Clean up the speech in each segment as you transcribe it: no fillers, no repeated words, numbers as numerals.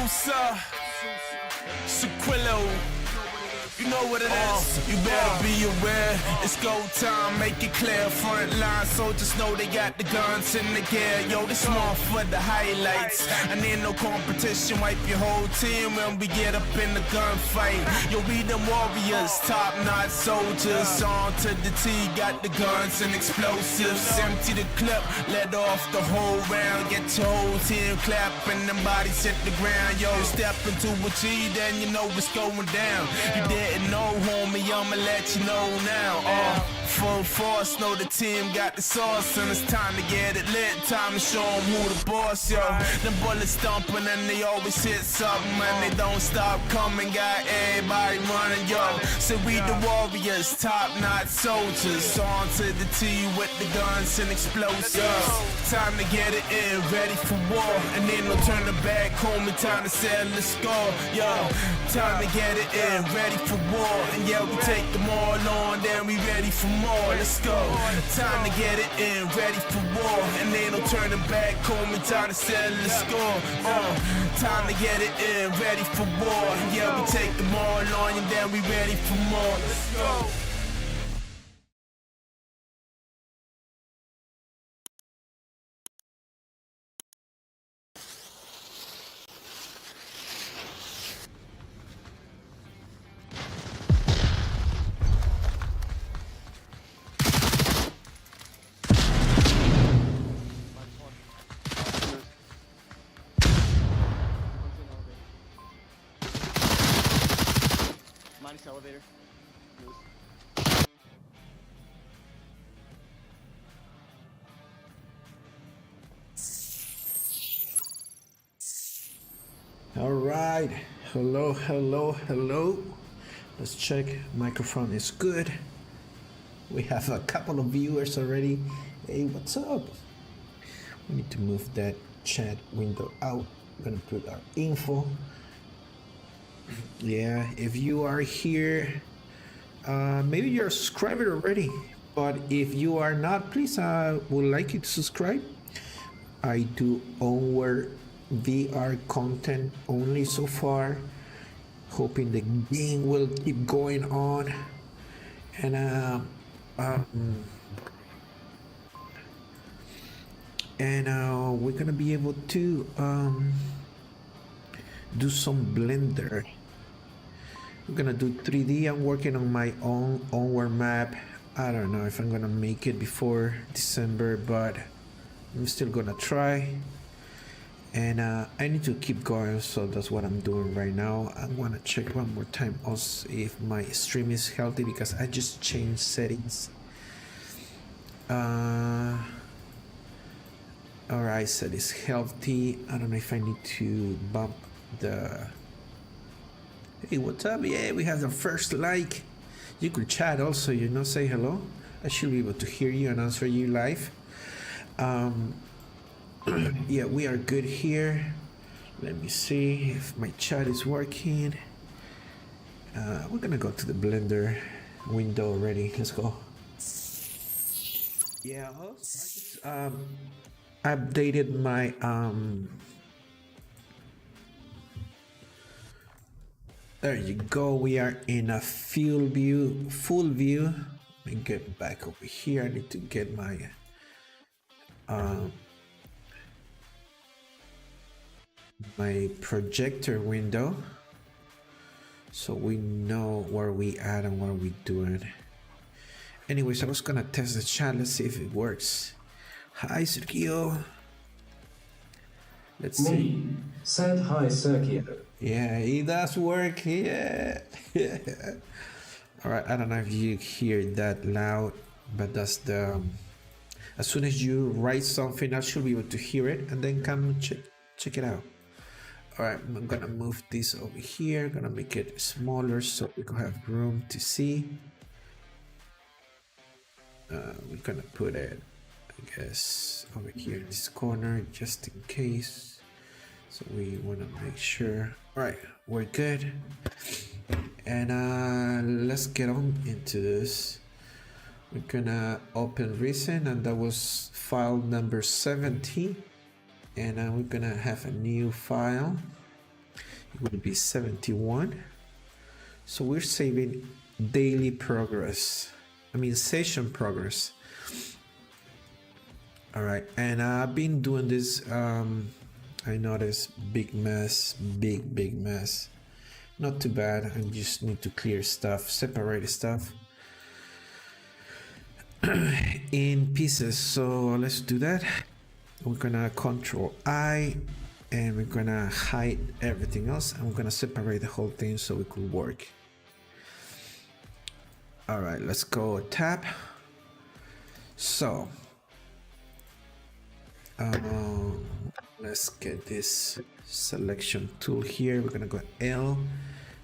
Sousa, Sequillo. You know what it is, you better be aware. It's go time, make it clear. Front line soldiers know they got the guns in the gear. Yo, this one for the highlights. I need no competition, wipe your whole team when we get up in the gunfight. Yo, we them warriors, top-notch soldiers. On to the T, got the guns and explosives. Empty the clip, let off the whole round. Get your whole team clapping, them bodies hit the ground. Yo, step into a G, then you know what's going down. You didn't know, homie, I'ma let you know now. Full force, know the team got the sauce, and it's time to get it lit. Time to show them who the boss, yo. Them bullets thumping and they always hit something, and they don't stop coming. Got everybody running, yo. So we the warriors, top-notch soldiers. On to the T with the guns and explosives. Time to get it in, ready for war, and then no turning back, homie. Time to settle the score, yo. Time to get it in, ready for war, and yeah, we take them all on, then we ready for more. Let's go. Time to get it in, ready for war, and ain't no turning back. Call me, time to settle the score. Time to get it in, ready for war. Yeah, we take them all on, and then we ready for more. Let's go. Elevator. All right, hello. Let's check, microphone is good. We have a couple of viewers already. Hey, what's up? We need to move that chat window out. I'm gonna put our info. Yeah, if you are here, maybe you're a subscriber already, but if you are not, please, I would like you to subscribe. I do Onward VR content only so far, hoping the game will keep going on, and we're gonna be able to do some Blender. We're gonna do 3D. I'm working on my own Onward map. I don't know if I'm gonna make it before December, but I'm still gonna try. And I need to keep going, so that's what I'm doing right now. I want to check one more time also if my stream is healthy, because I just changed settings. Alright, so it's healthy. I don't know if I need to bump the... Hey, what's up? Yeah, we have the first like. You could chat also, you know, say hello. I should be able to hear you and answer you live. Yeah, we are good here. Let me see if my chat is working. We're gonna go to the Blender window already. Let's go. Yeah, I just updated my there you go. We are in a full view. Let me get back over here. I need to get my my projector window, so we know where we at and what we doing. Anyways, I was gonna test the chat. Let's see if it works. Hi, Sergio. Let's see. Said hi, Sergio. Yeah, he does work. Yeah. All right. I don't know if you hear that loud, but that's the. As soon as you write something, I should be able to hear it, and then come check it out. All right, I'm gonna move this over here. Gonna make it smaller so we can have room to see. We're gonna put it, I guess, over here in this corner just in case. So we want to make sure. All right, we're good. And let's get on into this. We're gonna open recent, and that was file number 70. And we're gonna have a new file. it will be 71. So we're saving daily progress. I mean session progress. All right, and I've been doing this. I noticed big mess, big mess. Not too bad. I just need to clear stuff, separate stuff in pieces. So let's do that. We're gonna Control I, and we're gonna hide everything else, and we're gonna separate the whole thing so it could work. All right, let's go tab. So let's get this selection tool here. We're gonna go L,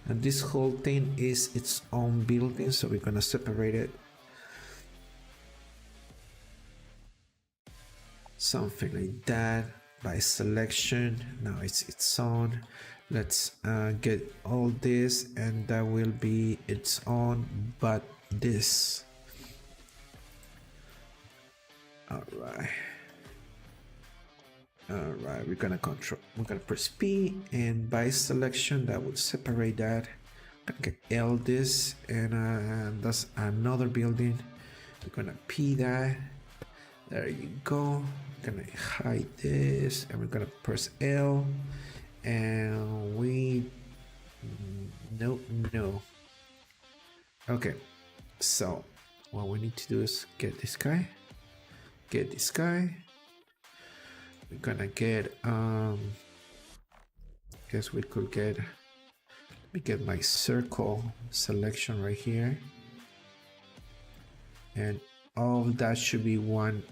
and this whole thing is its own building, so we're gonna separate it. Something like that by selection. Now it's its own. Let's get all this, and that will be its own, but this. All right, we're gonna press P, and by selection that would separate that. I'm gonna get L this, and that's another building. We're gonna P that. There you go. We're gonna hide this, and we're gonna press L, and we no. Okay, so what we need to do is get this guy. We're gonna get guess we could get, let me get my circle selection right here, and all of that should be one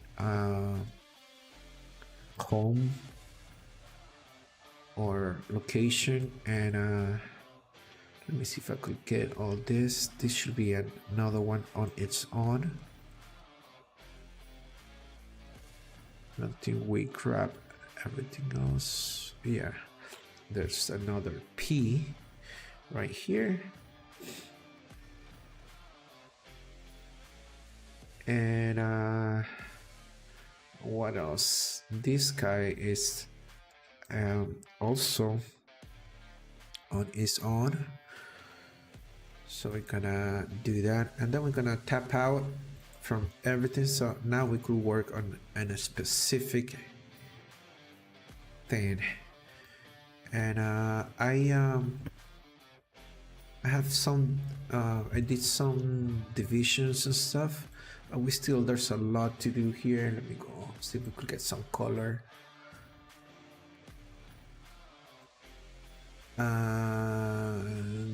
home or location. And let me see if I could get all this. This should be another one on its own. Until we grab everything else. Yeah, there's another P right here, and what else? This guy is also on its own, so we're gonna do that, and then we're gonna tap out from everything. So now we could work on a specific thing, and I have some I did some divisions and stuff, but there's a lot to do here. Let me go see if we could get some color.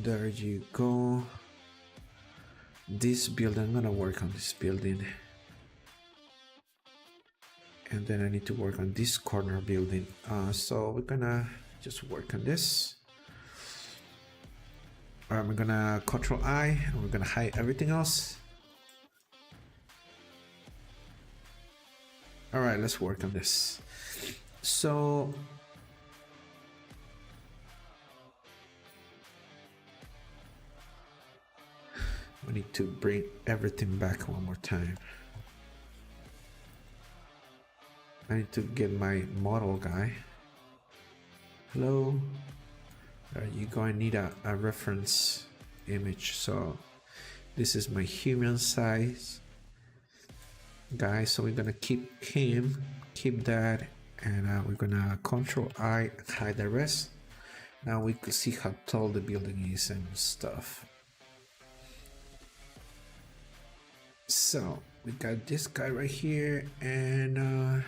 There you go. This building, I'm gonna work on this building, and then I need to work on this corner building. So we're gonna just work on this. All right, we're gonna Control I, and we're gonna hide everything else. All right, let's work on this. So we need to bring everything back one more time. I need to get my model guy. Hello. There you go. I need a reference image. So this is my human size guy. So we're gonna keep him, keep that, and we're gonna Control I, hide the rest. Now we can see how tall the building is and stuff. So we got this guy right here, and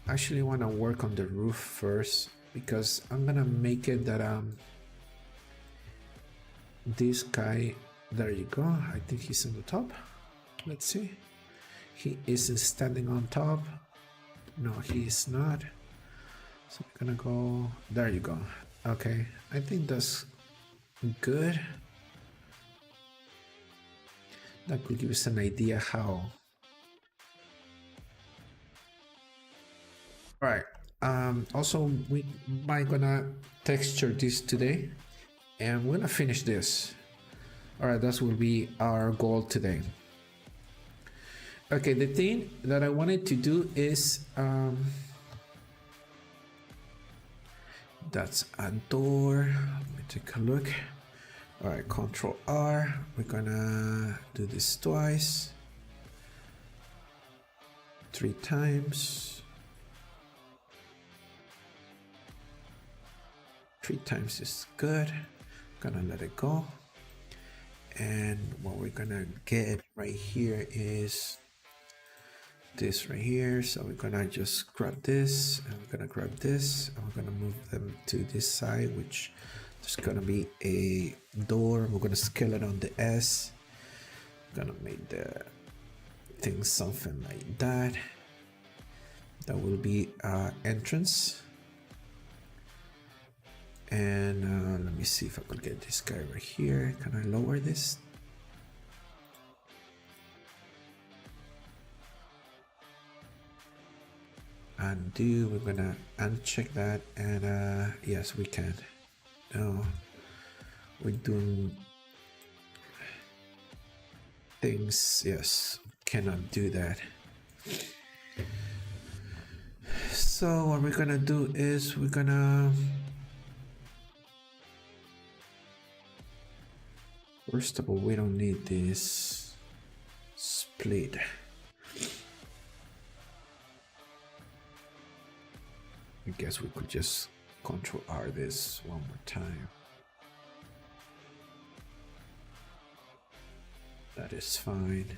actually want to work on the roof first, because I'm gonna make it that this guy, there you go, I think he's on the top. Let's see, he isn't standing on top. No, he is not. So we're gonna go, there you go. Okay, I think that's good. That could give us an idea how. All right. Also, we might gonna texture this today, and we're gonna finish this. All right, that will be our goal today. Okay, the thing that I wanted to do is That's a door. Let me take a look. All right, Control R. We're gonna do this twice, 3 times. 3 times is good. Gonna let it go. And what we're gonna get right here is this right here. So we're gonna just grab this, and we're gonna grab this, and we're gonna move them to this side, which there's gonna be a door. We're gonna scale it on the S. Gonna make the thing something like that. That will be entrance. And let me see if I could get this guy right here. Can I lower this? Undo. We're gonna uncheck that, and yes, we can. No, we're doing things. Yes, cannot do that. So what we're gonna do is we're gonna, first of all, we don't need this split. I guess we could just Control R this one more time. That is fine.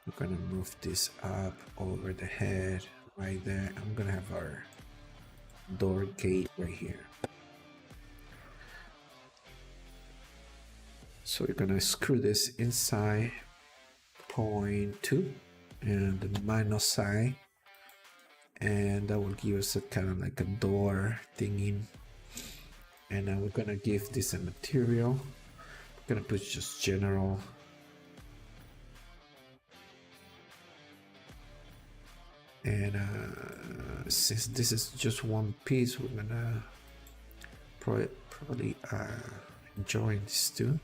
We're gonna move this up over the head right there. I'm gonna have our door gate right here. So we're gonna screw this inside 0.2 and the minus side, and that will give us a kind of like a door thingy. And now we're gonna give this a material. We're gonna put just general. And since this is just one piece, we're gonna probably join these two.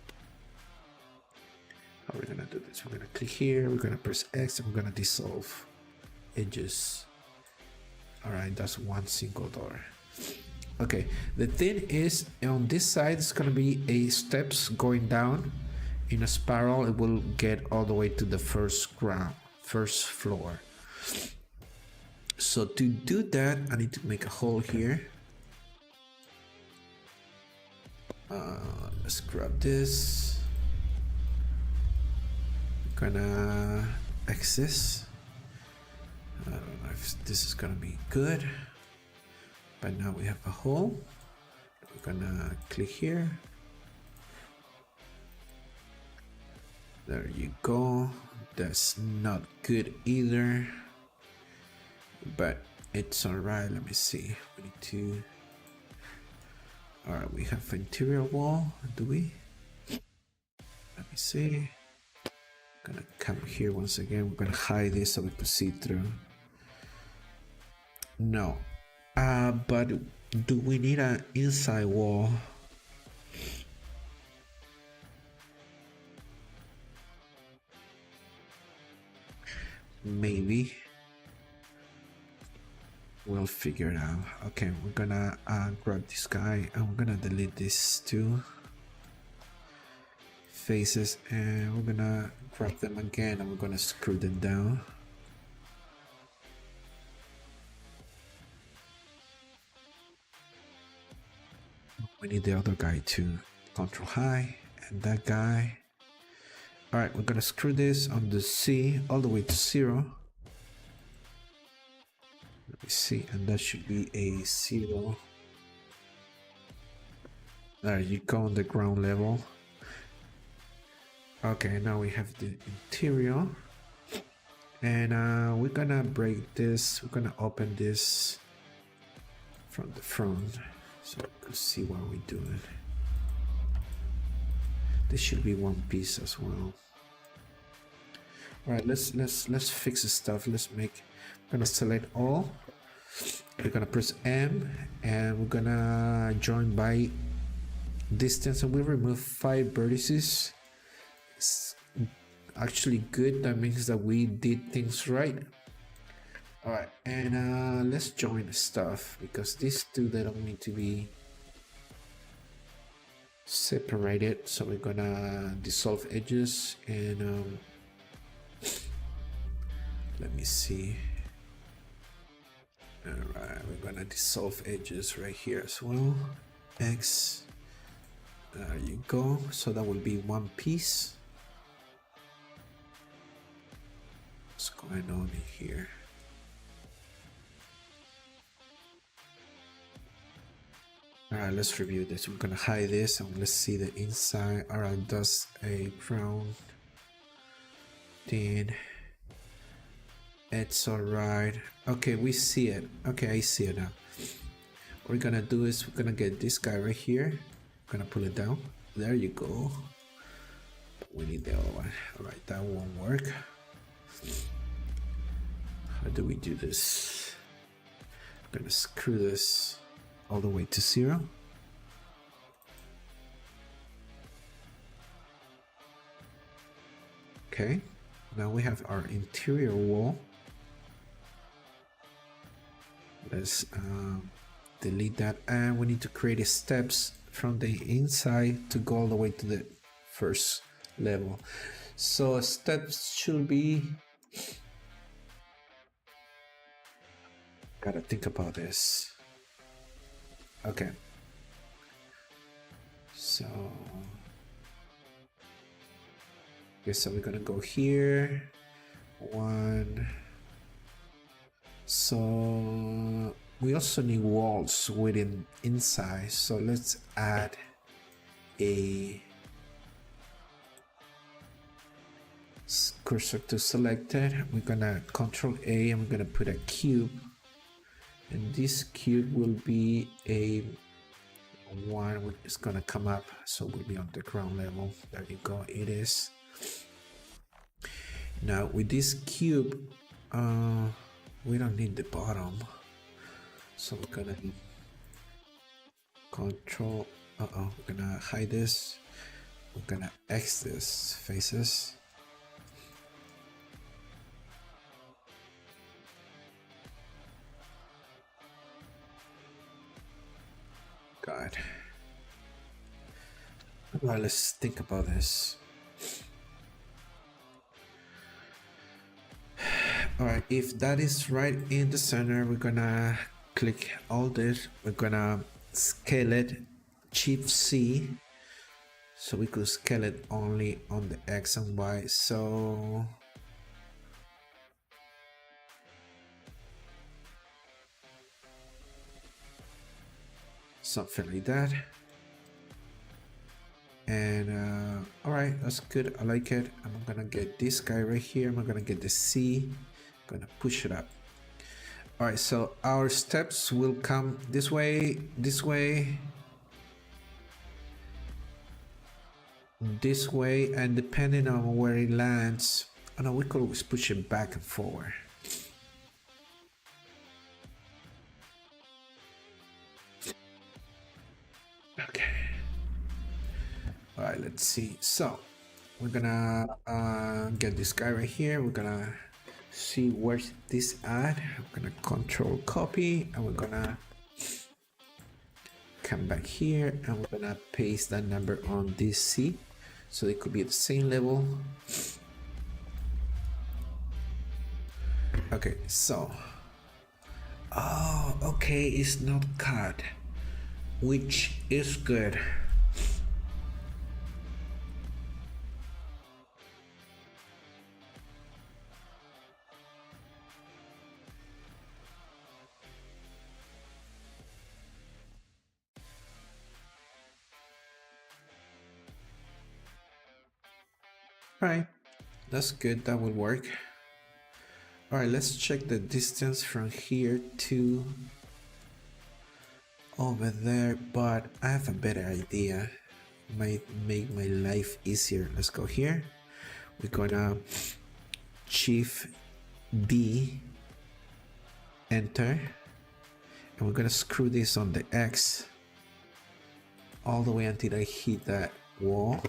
How we're gonna do this? We're gonna click here, we're gonna press X, and we're gonna dissolve edges. All right, that's one single door. Okay, the thing is, on this side it's gonna be a steps going down in a spiral. It will get all the way to the first floor. So to do that, I need to make a hole here. Let's grab this. Gonna access. I don't know if this is gonna be good, but now we have a hole. We're gonna click here. There you go. That's not good either, but it's all right. Let me see. We need to. All right, we have interior wall. Do we? Let me see. Gonna come here once again. We're gonna hide this so we can see through. No, but do we need an inside wall? Maybe. We'll figure it out. Okay, we're gonna grab this guy and we're gonna delete these two faces, and we're gonna grab them again and we're gonna screw them down. We need the other guy too. Control high, and that guy. All right, we're gonna screw this on the C all the way to 0. Let me see, and that should be a 0. There you go, on the ground level. Okay, now we have the interior, and we're gonna break this. We're gonna open this from the front so we can see what we're doing. This should be one piece as well. All right, let's fix the stuff. Let's make. I'm gonna select all. We're gonna press M, and we're gonna join by distance, and we remove 5 vertices. It's actually good. That means that we did things right. All right, and let's join the stuff because these two, they don't need to be separated. So we're gonna dissolve edges and let me see. All right, we're gonna dissolve edges right here as well. X, there you go. So that will be one piece. What's going on in here? All right, let's review this. We're gonna hide this and let's see the inside. All right, that's a brown. Then it's all right. Okay, we see it. Okay, I see it now. What we're gonna do is we're gonna get this guy right here. We're gonna pull it down. There you go. We need the other one. All right, that won't work. How do we do this? I'm gonna screw this all the way to 0. Okay, now we have our interior wall. Let's delete that, and we need to create steps from the inside to go all the way to the first level. So steps should be, gotta think about this. Okay, so okay, so we're gonna go here, 1. So we also need walls within inside, so let's add a cursor to selected. We're gonna Control A and we're gonna put a cube, and this cube will be a 1 which is gonna come up, so we'll be on the ground level. There you go, it is. Now with this cube, we don't need the bottom, so we're gonna Control, we're gonna hide this, we're gonna X this faces. God. Well, let's think about this. Alright, if that is right in the center, we're gonna click all this, we're gonna scale it, Shift C, so we could scale it only on the X and Y. So something like that. And all right, that's good, I like it. I'm gonna get this guy right here, I'm gonna get the C, I'm gonna push it up. All right, so our steps will come this way, this way, this way, and depending on where it lands, I know we could always push it back and forward. Okay. All right, let's see. So we're gonna get this guy right here. We're gonna see where's this at. I'm gonna Control copy, and we're gonna come back here, and we're gonna paste that number on this C, so it could be at the same level. Okay, so okay, it's not cut, which is good. Alright, that's good, that will work. Alright, let's check the distance from here to over there, but I have a better idea. Might make my life easier. Let's go here. We're gonna Shift B, enter, and we're gonna screw this on the X all the way until I hit that wall.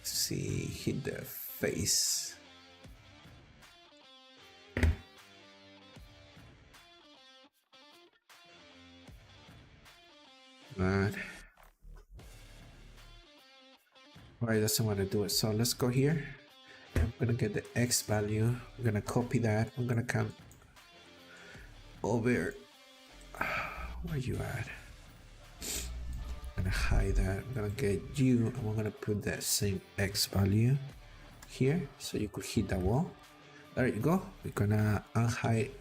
See, hit the face. But why it doesn't want to do it? So let's go here. I'm gonna get the X value. I'm gonna copy that. I'm gonna come over. Where you at? I'm gonna hide that. I'm gonna get you, and we're gonna put that same X value here, so you could hit the wall. There you go. We're gonna unhide.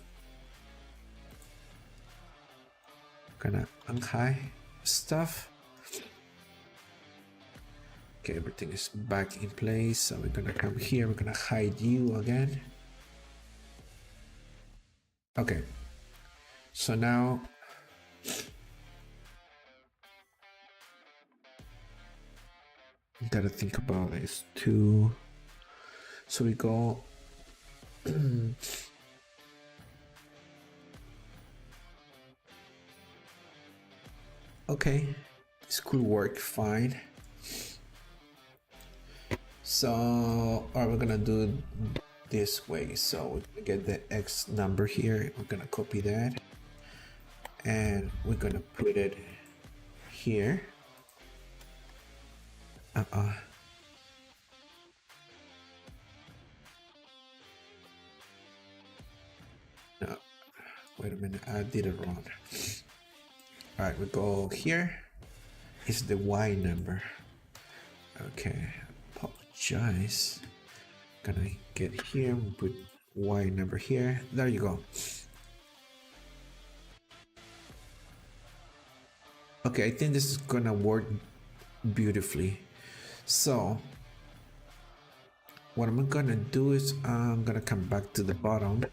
Gonna unhide stuff. Okay, everything is back in place. So we're gonna come here. We're gonna hide you again. Okay. So now. Gotta think about this too. So we go. Okay, this could work fine. So, we're gonna do this way. So we get the X number here. We're gonna copy that, and we're gonna put it here. No, wait a minute, I did it wrong. Alright, we go here. It's the Y number. Okay, apologize. Gonna get here, we put Y number here. There you go. Okay, I think this is gonna work beautifully. So what I'm gonna do is I'm gonna come back to the bottom.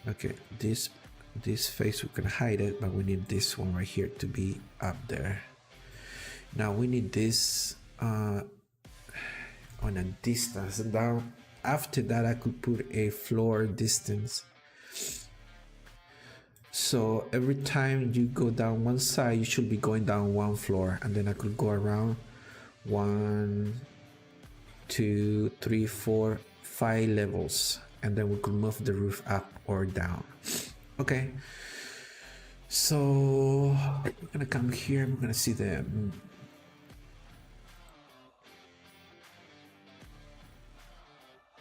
Okay, this face we can hide it, but we need this one right here to be up there. Now we need this on a distance. Now after that I could put a floor distance. So every time you go down one side, you should be going down one floor, and then I could go around 1, 2, 3, 4, 5 levels, and then we could move the roof up or down. Okay, so we're gonna come here. We're gonna see the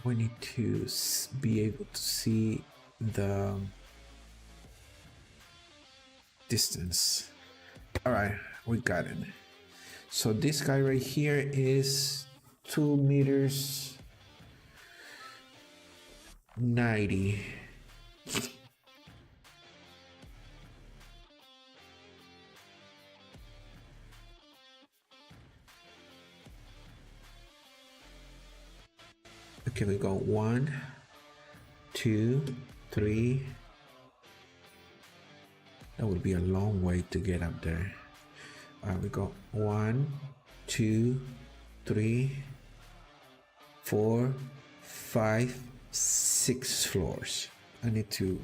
we need to be able to see the distance. All right, we got it. So this guy right here is 2 meters 90. Okay, we go 1, 2, 3. That would be a long way to get up there. We go 1, 2, 3, 4, 5, 6 floors. I need to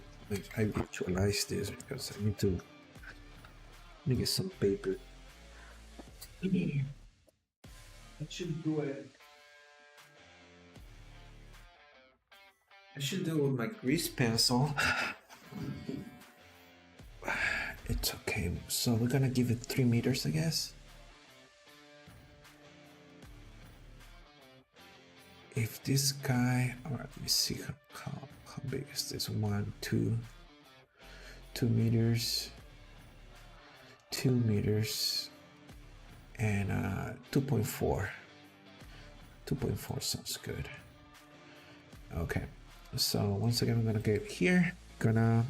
I visualize this because I need to get some paper. I should do it. I should do it with my grease pencil. It's okay. So we're gonna give it 3 meters, I guess. If this guy, all right, let me see how big is this? 1, 2, 2 meters, 2 meters, and 2.4. 2.4 sounds good. Okay, so once again, I'm gonna get here. Gonna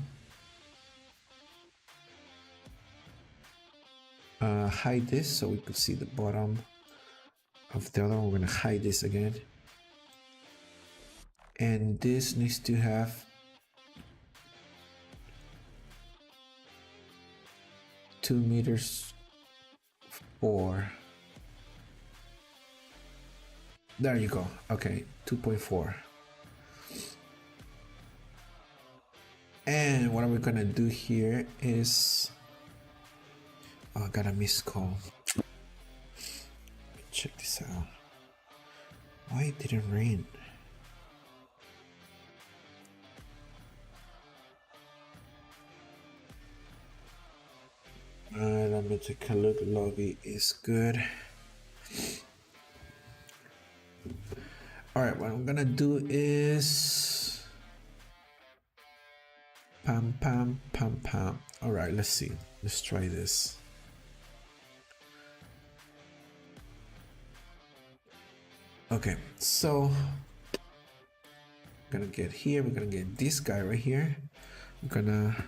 hide this so we could see the bottom of the other one. We're gonna hide this again, and this needs to have 2 meters 4. There you go. Okay, 2.4. And what we're gonna do here is, oh, I got a missed call. Check this out. Why it didn't rain? let me take a look. Lobby is good. All right, what I'm gonna do is pam pam pam pam. All right, let's see. Let's try this. Okay, so we're gonna get here. We're gonna get this guy right here. We're gonna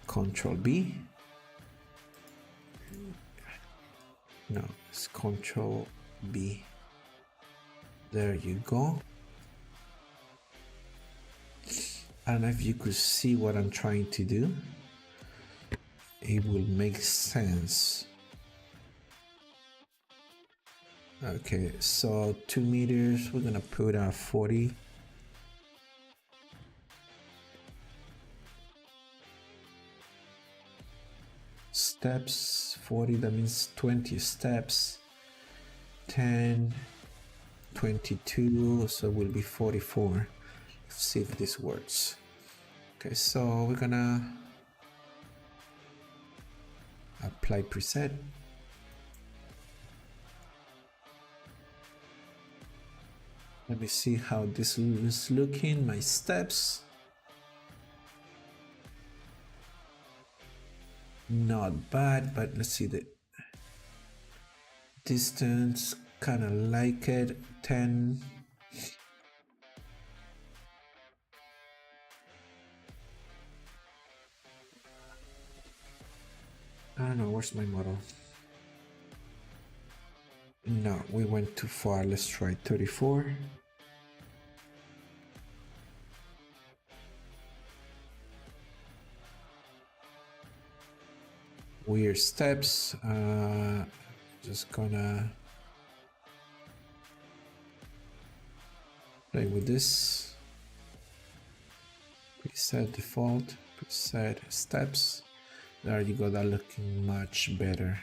Control B. No, it's Control B. There you go. I don't know if you could see what I'm trying to do. It will make sense. Okay, so 2 meters, we're gonna put 40. Steps, 40, that means 20 steps. 10, 22, so it will be 44. Let's see if this works. Okay, so we're gonna apply preset. Let me see how this is looking. My steps, not bad, but let's see the distance. Kind of like it. 10. I don't know, where's my model? No, we went too far. Let's try 34. Weird steps. Just gonna play with this. Preset default, preset steps. There you go, that looking much better.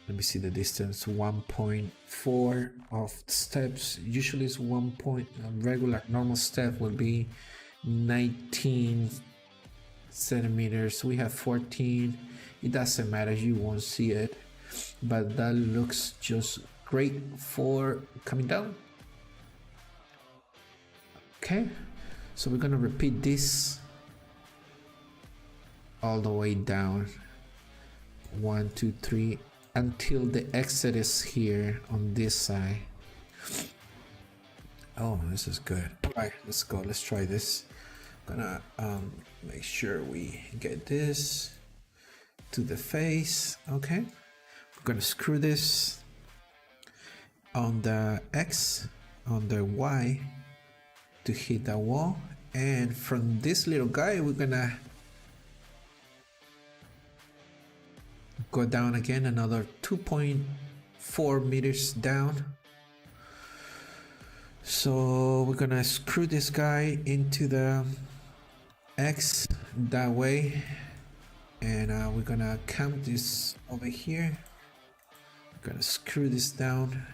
Let me see the distance. 1.4 of steps. Usually it's 1 point. Regular normal step will be 19 centimeters. We have 14. It doesn't matter, you won't see it, but that looks just great for coming down. Okay, so we're gonna repeat this all the way down. 1, 2, 3 until the exit is here on this side. Oh, this is good. All right, let's go. Let's try this. Gonna make sure we get this to the face. Okay, we're gonna screw this on the X, on the Y to hit the wall, and from this little guy we're gonna go down again another 2.4 meters down. So we're gonna screw this guy into the X that way, and we're gonna count this over here. We're gonna screw this down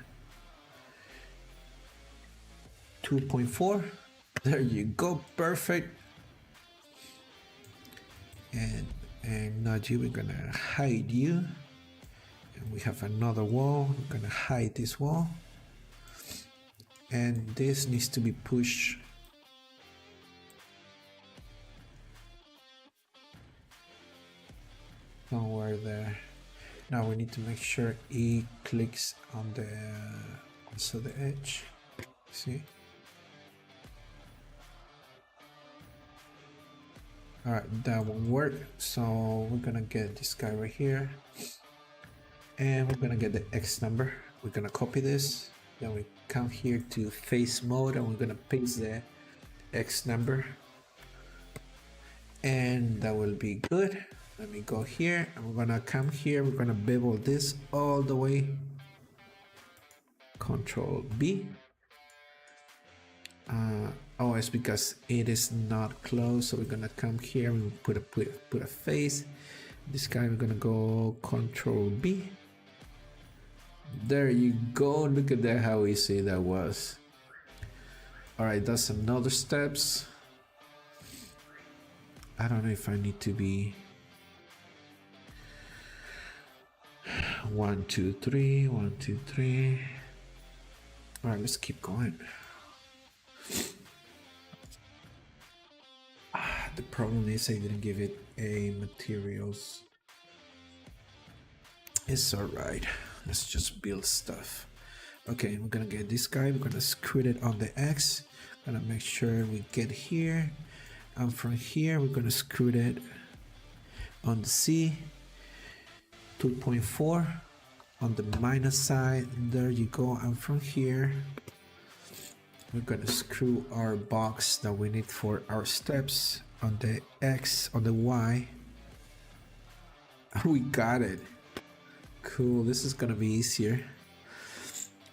2.4. There you go, perfect. And now we're gonna hide you, and we have another wall. We're gonna hide this wall, and this needs to be pushed somewhere there. Now we need to make sure it clicks on the also the edge. See? All right, that won't work. So we're gonna get this guy right here, and we're gonna get the X number. We're gonna copy this. Then we come here to face mode, and we're gonna paste the X number, and that will be good. Let me go here, and we're gonna come here. We're gonna bevel this all the way. Control B. Oh, it's because it is not closed, so we're gonna come here and put a face. This guy, we're gonna go Control B. There you go. Look at that, how easy that was. All right, that's another steps. I don't know if I need to be 1, 2, 3, 1, 2, 3. All right, let's keep going. The problem is I didn't give it a materials. It's all right. Let's just build stuff. Okay, we're gonna get this guy. We're gonna screw it on the X. Gonna make sure we get here. And from here, we're gonna screw it on the C. 2.4 on the minus side. There you go. And from here, we're gonna screw our box that we need for our steps on the X, on the Y. We got it. Cool. This is gonna be easier.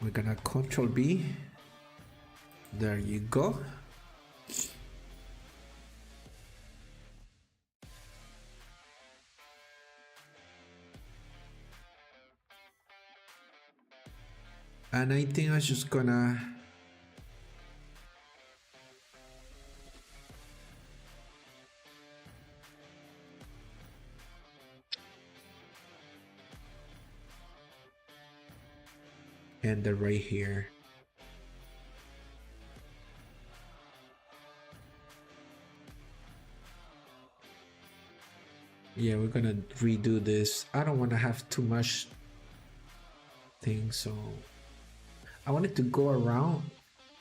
We're gonna Control B. There you go. And I think I'm just gonna end it right here. Yeah, we're gonna redo this. I don't want to have too much things, so I wanted to go around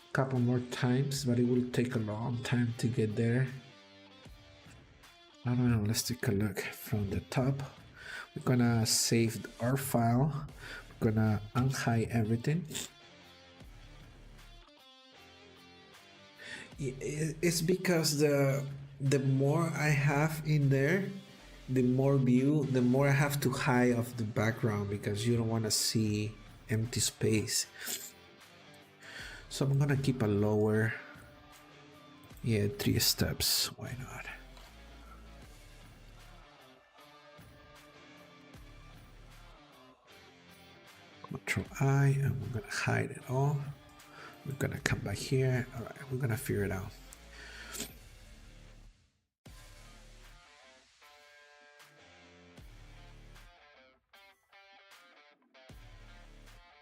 a couple more times, but it will take a long time to get there. I don't know. Let's take a look from the top. We're gonna save our file. We're gonna unhide everything. It's because the more I have in there, the more view, the more I have to hide of the background, because you don't want to see empty space. So I'm gonna keep a lower, 3 steps, why not? Control I, and we're gonna hide it all. We're gonna come back here. All right, we're gonna figure it out.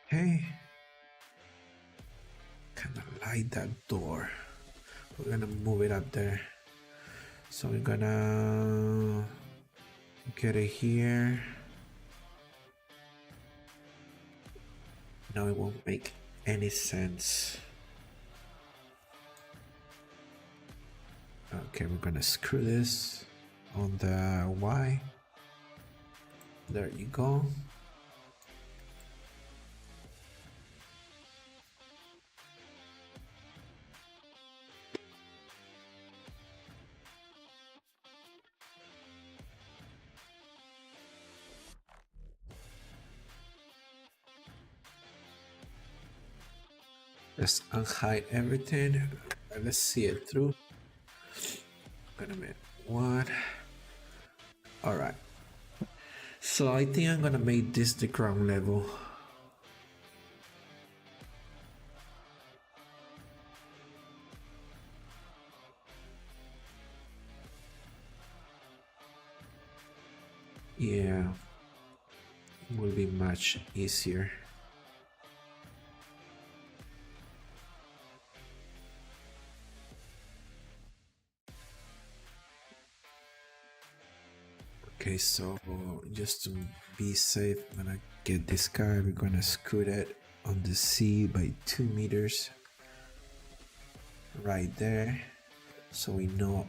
Hey, kind of like that door. We're gonna move it up there. So we're gonna get it here. No, it won't make any sense. Okay, we're gonna screw this on the Y. There you go. Let's unhide everything. Let's see it through. Gonna make one. All right. So I think I'm gonna make this the ground level. Yeah, it will be much easier. Okay, so just to be safe, I'm gonna get this guy. We're gonna screw it on the C by 2 meters right there, so we know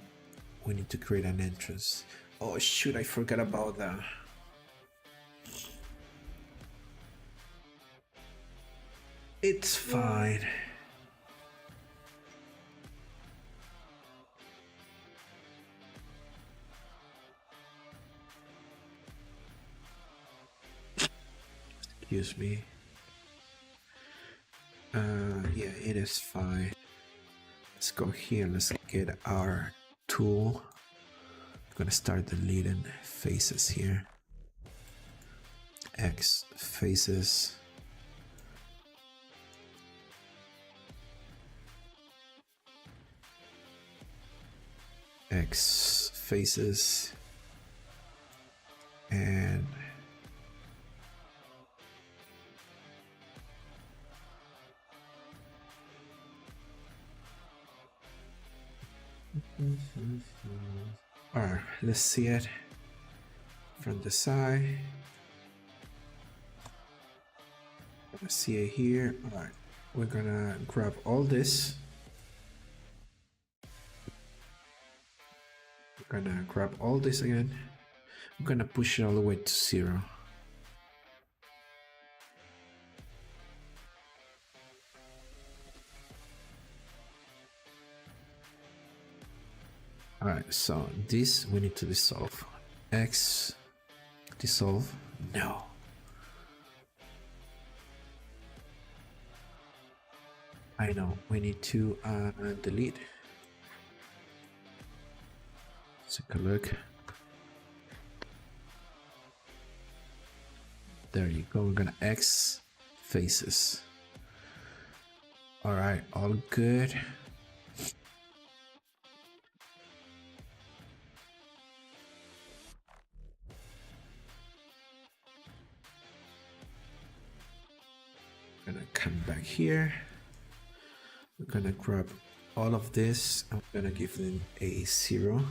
we need to create an entrance. Oh shoot, I forgot about that. It's fine. Excuse me. Yeah, it is fine. Let's go here. Let's get our tool. I'm gonna start deleting faces here. X faces. X faces. And Alright, let's see it from the side. Let's see it here. Alright, we're gonna grab all this. We're gonna grab all this again. I'm gonna push it all the way to 0. Alright, so this we need to dissolve. X dissolve. No. I know, we need to delete. Let's take a look. There you go, we're gonna X faces. Alright, all good. Gonna come back here. We're gonna grab all of this. I'm gonna give them a 0.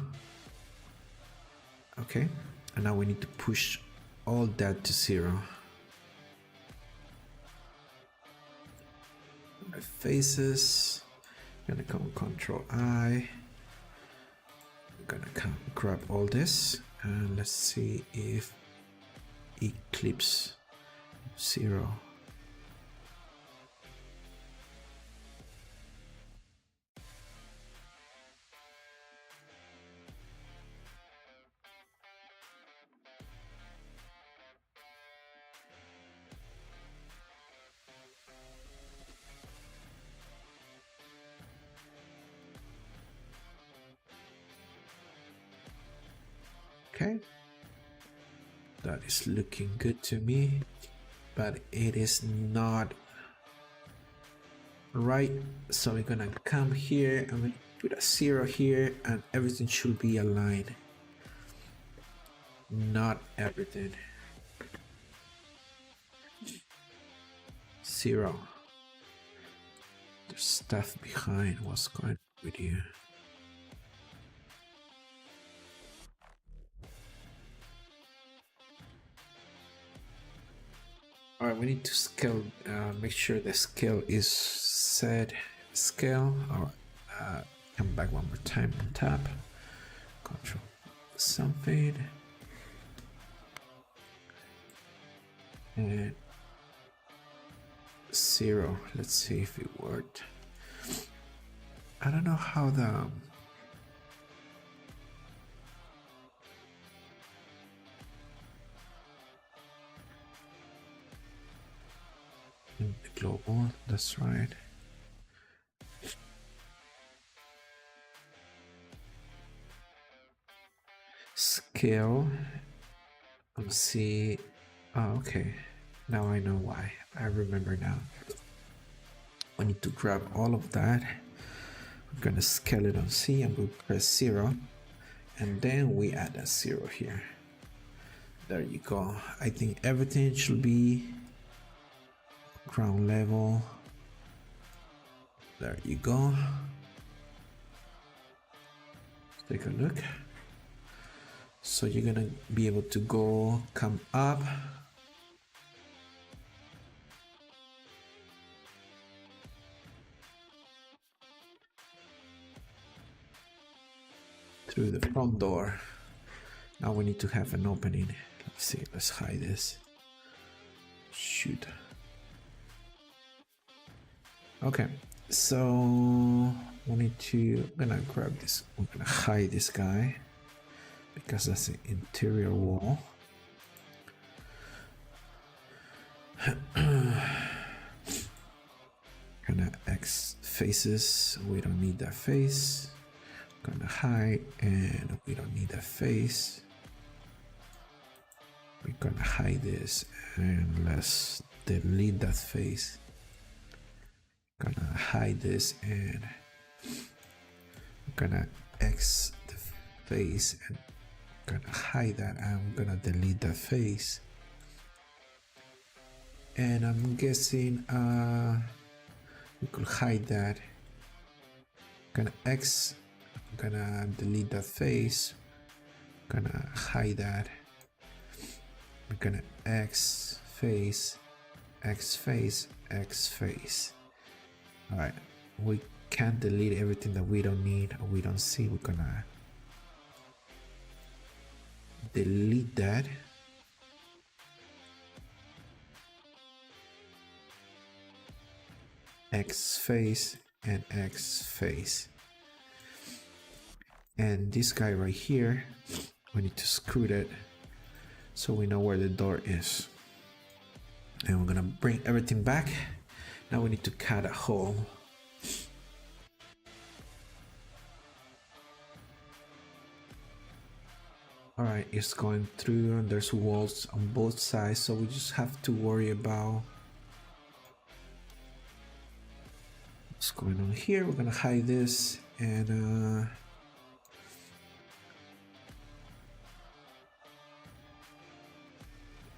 Okay, and now we need to push all that to 0. My faces. Gonna come Control I. I'm gonna come grab all this and let's see if Eclipse 0. Okay, that is looking good to me, but it is not right. So we're gonna come here and we put a 0 here and everything should be aligned. Not everything. 0. There's stuff behind. What's going on with you? Alright, we need to scale, make sure the scale is set. Scale. Alright, come back one more time on tap. Control something. And 0. Let's see if it worked. I don't know how the global, that's right. Scale. Let's see. Oh, okay. Now I know why. I remember now. I need to grab all of that. We're gonna scale it on C and we'll press 0. And then we add a 0 here. There you go. I think everything should be ground level. There you go. Let's take a look. So you're gonna be able to come up. Through the front door. Now we need to have an opening. Let's see, let's hide this. Shoot. Okay, so we need to, I'm gonna grab this, we're gonna hide this guy because that's an interior wall. Gonna X faces, we don't need that face. Gonna hide and we don't need that face. We're gonna hide this and let's delete that face. Gonna hide this and I'm gonna X the face and gonna hide that and I'm gonna delete that face. And I'm guessing we could hide that. Gonna X I'm gonna delete that face. I'm gonna hide that. We're gonna X face, X face, X face. All right, we can't delete everything that we don't need or we don't see. We're gonna delete that. X face and X face. And this guy right here, we need to screw that so we know where the door is. And we're gonna bring everything back. Now we need to cut a hole. All right, it's going through and there's walls on both sides, so we just have to worry about what's going on here. We're gonna hide this and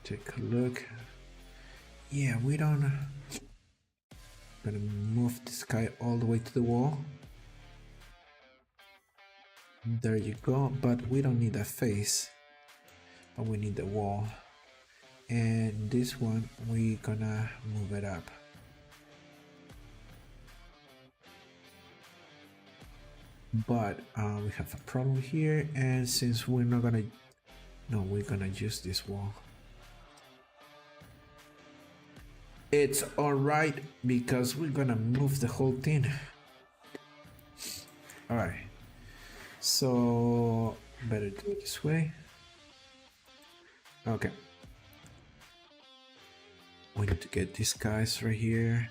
take a look. Yeah, we don't. Gonna move this guy all the way to the wall. There you go, but we don't need that face, but we need the wall. And this one, we're gonna move it up. But we have a problem here, and since we're not gonna, no, we're gonna use this wall. It's all right because we're gonna move the whole thing. All right, so better do it this way. Okay, we need to get these guys right here.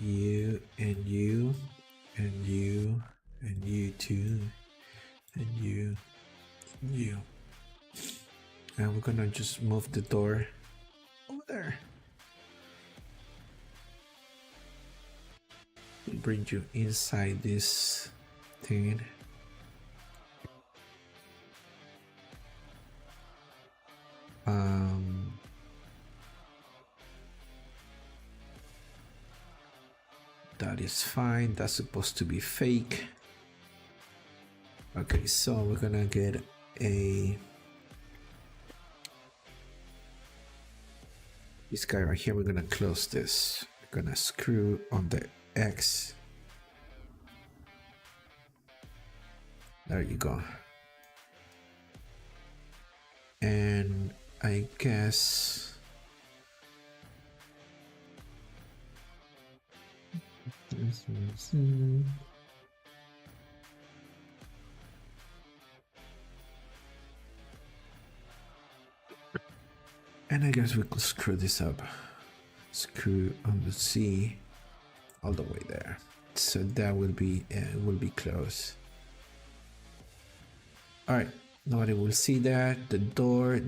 You and you and you and you too and you and you, and we're gonna just move the door over there. Bring you inside this thing. That is fine. That's supposed to be fake. Okay, so we're gonna get this guy right here. We're gonna close this. We're gonna screw on the X. There you go. And I guess and I guess we could screw this up. Screw on the C all the way there, so that will be close. All right, nobody will see that. The door,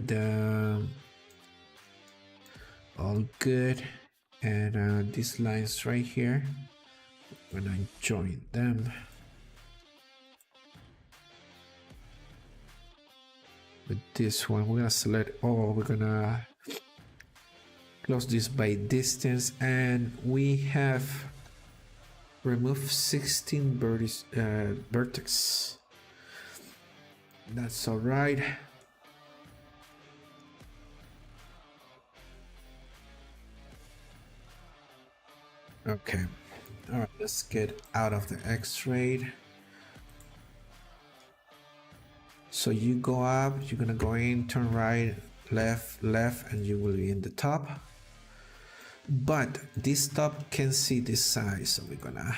all good. And these lines right here, when I join them, with this one, we're gonna select all. We're gonna close this by distance, and we have removed 16 vertex. That's all right. Okay, all right, let's get out of the X-ray. So you go up, you're gonna go in, turn right, left, and you will be in the top. But this top can see this side, so we're gonna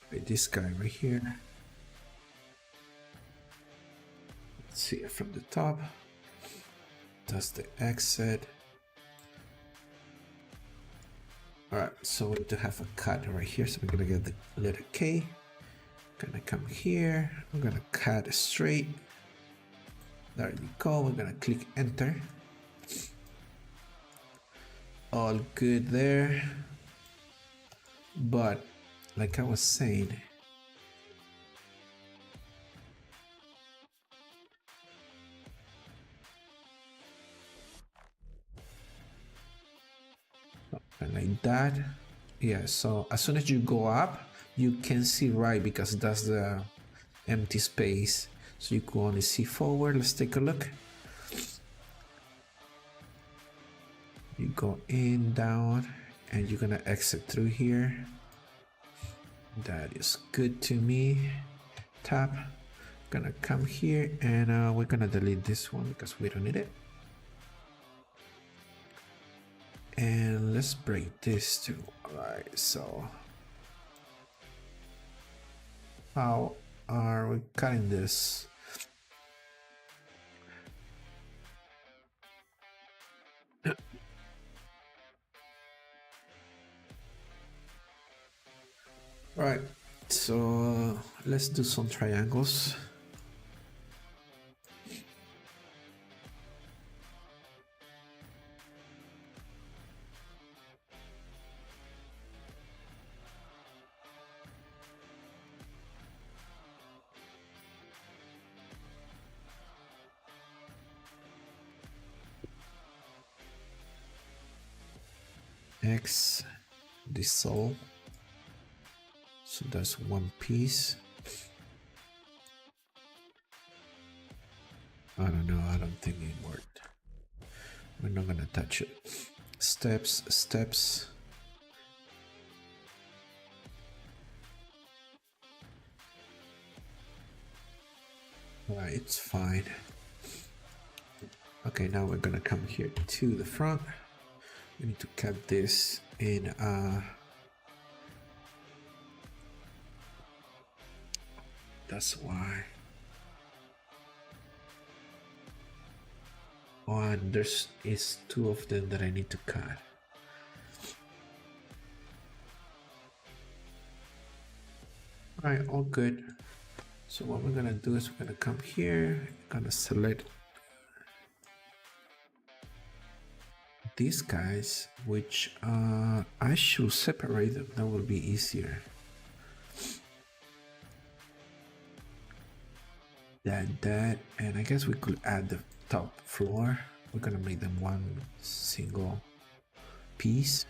put this guy right here. Let's see it from the top. That's the exit. All right, so we need to have a cut right here. So we're gonna get the letter K. Gonna come here. We're gonna cut straight. There you go. We're gonna click enter. All good there. But like I was saying, And like that. Yeah, so as soon as you go up, you can see right because that's the empty space. So you can only see forward. Let's take a look. You go in, down, and you're gonna exit through here. That is good to me. Tap. Gonna come here and we're gonna delete this one because we don't need it. And let's break this too. Alright, so how are we cutting this? Alright, so let's do some triangles. X dissolve, so that's one piece. I don't know, I don't think it worked. We're not gonna touch it. Steps. Alright, it's fine. Okay, now we're gonna come here to the front. We need to cut this in that's why. Oh, and there's two of them that I need to cut. Alright, all good. So what we're gonna do is we're gonna come here, gonna select these guys, which I should separate them. That will be easier. That, and I guess we could add the top floor. We're gonna make them one single piece.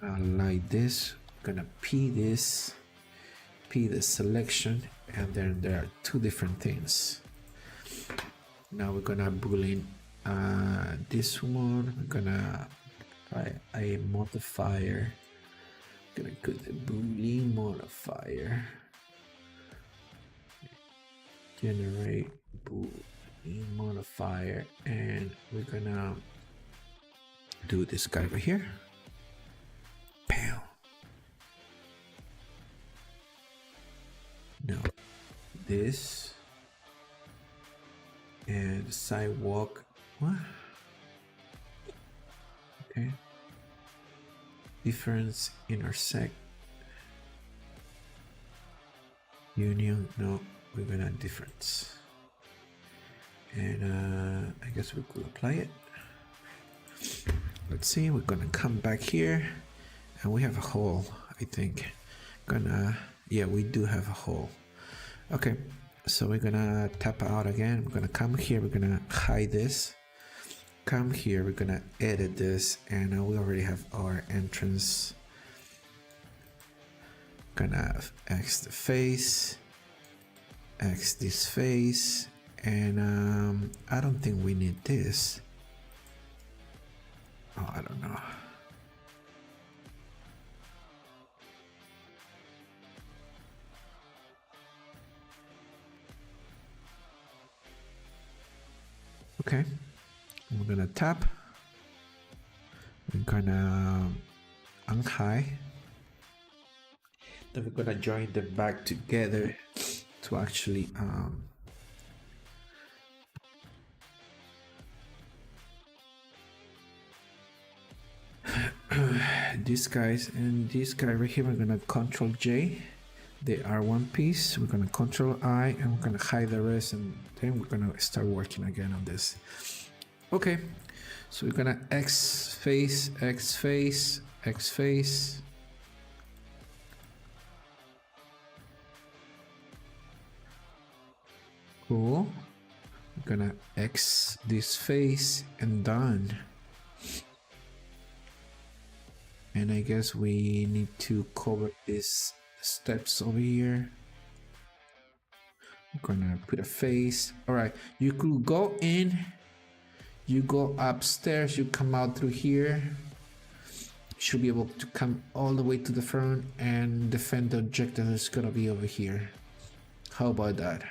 Like this. We're gonna P this, P the selection, and then there are two different things. Now we're gonna boolean this one. We're gonna try a modifier. Gonna put the boolean modifier. Generate boolean modifier, and we're gonna do this guy over here. Bam. Now this and sidewalk. What? Okay. Difference intersect. Union. No, we're gonna difference. And I guess we could apply it. Let's see. We're gonna come back here, and we have a hole. I think. Yeah, we do have a hole. Okay. So we're gonna tap out again. We're gonna come here. We're gonna hide this. Come here. We're gonna edit this, and we already have our entrance. Gonna X the face, X this face, and I don't think we need this. Oh, I don't know. Okay, we're gonna tap. We're gonna unhide. Then we're gonna join them back together to actually these guys and this guy right here. We're gonna Control J. They are one piece. We're gonna Control I, and we're gonna hide the rest, and then we're gonna start working again on this. Okay, so we're gonna X face, X face, X face. Cool. We're gonna X this face and done. And I guess we need to cover these steps over here. I'm gonna put a face. All right, you could go in, you go upstairs, you come out through here. You should be able to come all the way to the front and defend the objective that's gonna be over here. How about that?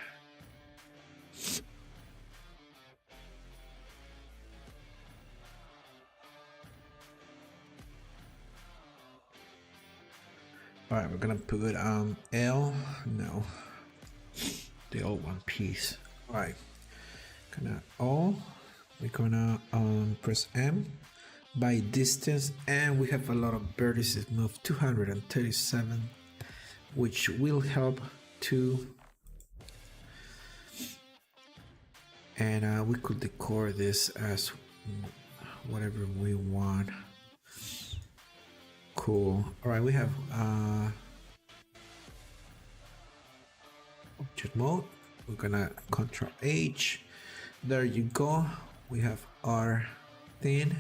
All right, we're gonna put L. No, the old one piece. All right, gonna O. We're gonna press M by distance, and we have a lot of vertices move 237, which will help too. And we could decor this as whatever we want. Cool. All right, we have object mode. We're gonna Control H. There you go. We have our thing.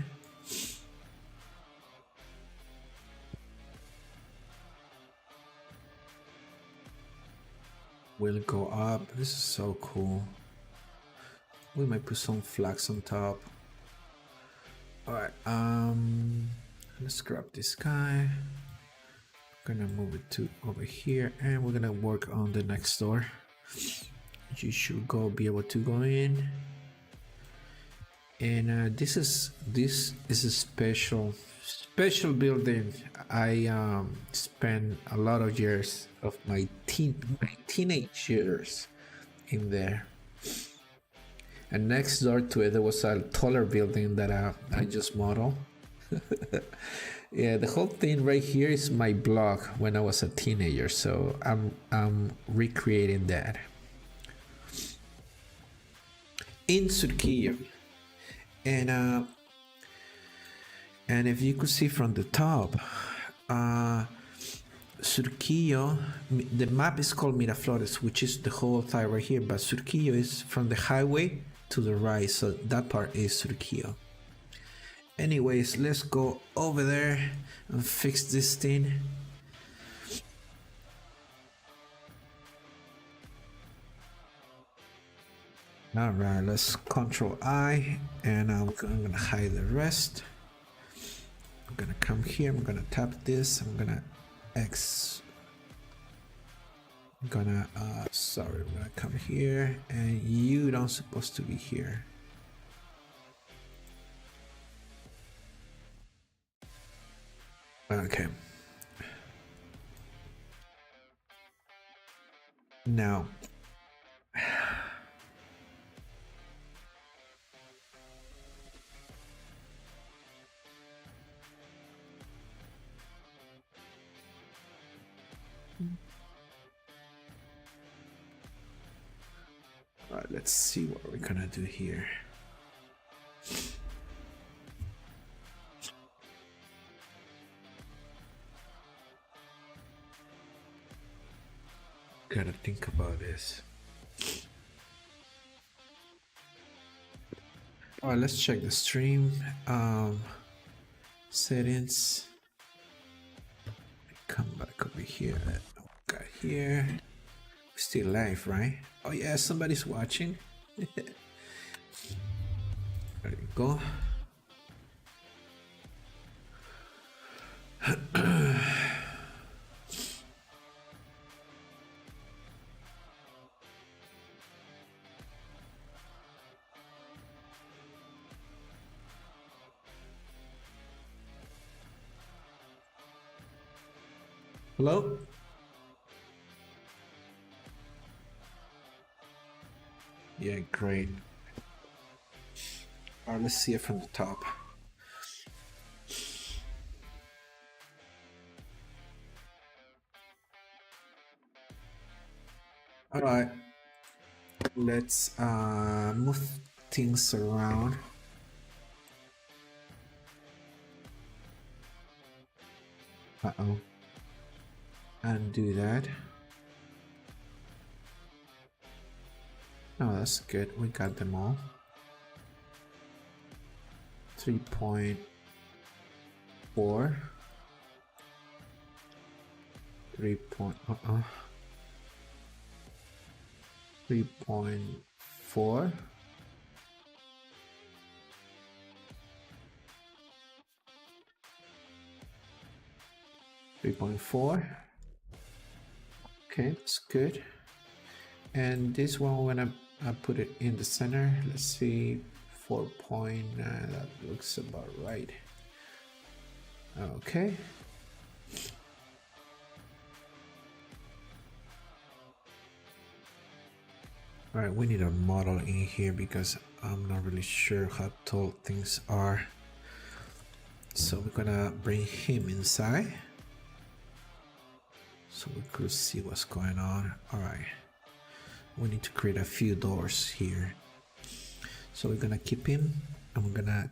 Will go up. This is so cool. We might put some flags on top. All right. Let's grab this guy. Gonna move it to over here, and we're gonna work on the next door. You should be able to go in. And this is a special building. I spent a lot of years of my teenage years in there. And next door to it, there was a taller building that I just modeled. Yeah, the whole thing right here is my blog when I was a teenager, so I'm recreating that in Surquillo. And if you could see from the top, Surquillo, the map is called Miraflores, which is the whole side right here, but Surquillo is from the highway to the right, so that part is Surquillo. Anyways, let's go over there and fix this thing. All right, let's Control I, and I'm gonna hide the rest. I'm gonna come here, I'm gonna tap this, I'm gonna X. I'm gonna, sorry, I'm gonna come here, and you don't supposed to be here. Okay. Now, all right, let's see what we're gonna do here. Gotta think about this. All right, let's check the stream settings. Come back over here. Got here. We're still live, right? Oh yeah, somebody's watching. There you go. Hello? Yeah, great. All right, let's see it from the top. All right, let's move things around. Uh-oh. Undo that. Oh, that's good. We got them all. 3.4. 3.4. Okay, that's good. And this one, we're gonna put it in the center. Let's see, 4.9. That looks about right. Okay. All right, we need a model in here because I'm not really sure how tall things are. So we're gonna bring him inside so we could see what's going on. All right, we need to create a few doors here. So we're gonna keep him and we're gonna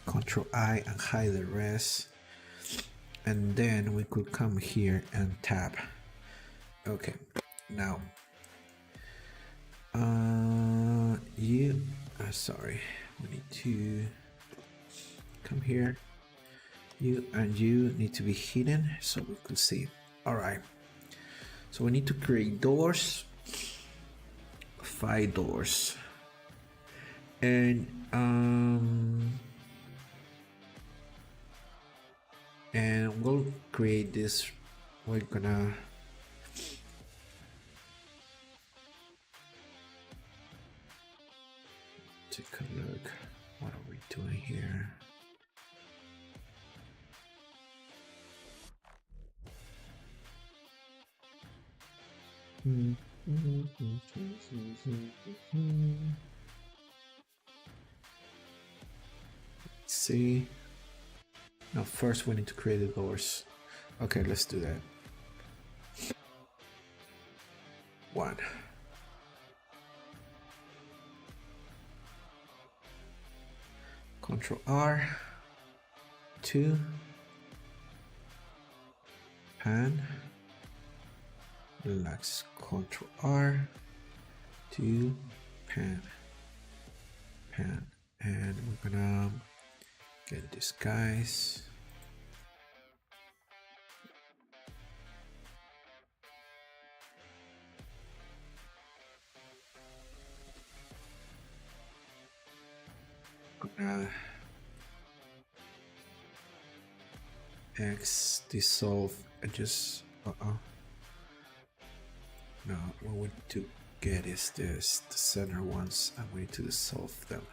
Control I and hide the rest. And then we could come here and tap. Okay, now sorry, we need to come here. You and you need to be hidden so we could see. All right, so we need to create doors, 5 doors, and we'll create this. We're gonna take a look. What are we doing here? Let's see. Now first we need to create the doors. Okay, let's do that. 1. Control R. 2. Pan. Relax. Control R. 2. Pan. Pan. And we're gonna get these guys. X dissolve adjust. No, what we need to get is this, the center ones, and we need to dissolve them.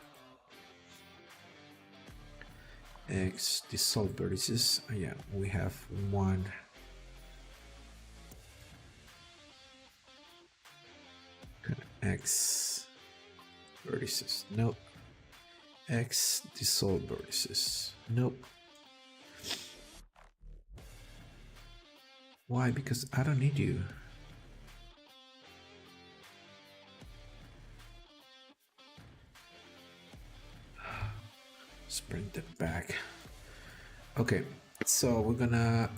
X dissolve vertices. Yeah, we have 1. X vertices. Nope. X dissolve vertices. Nope. Why? Because I don't need you. Let's bring that back. Okay, so we're gonna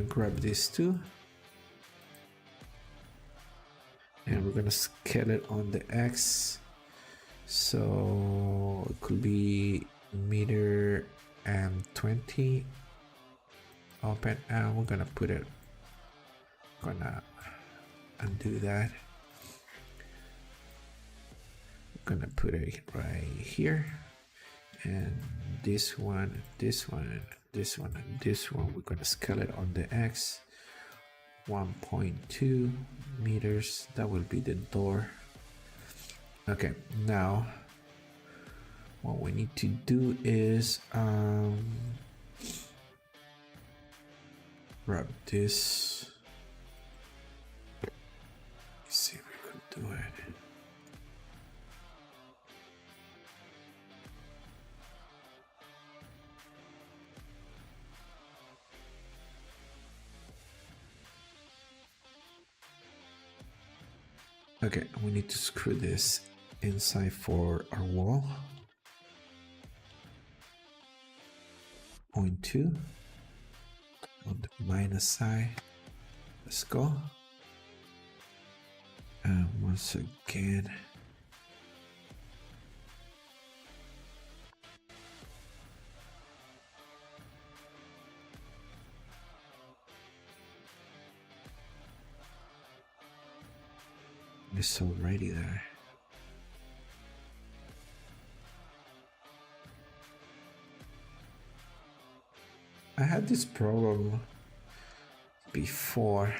grab these 2. And we're gonna scale it on the X. So it could be 1.20 open, and we're gonna put it, gonna undo that. We're gonna put it right here, and this one, this one, this one, and this one, we're gonna scale it on the X. 1.2 meters. That will be the door. Okay, now what we need to do is grab this. Let's see if we can do it. Okay, we need to screw this inside for our wall. 0.2 on the minus side. Let's go. And once again, It's already there. I had this problem before.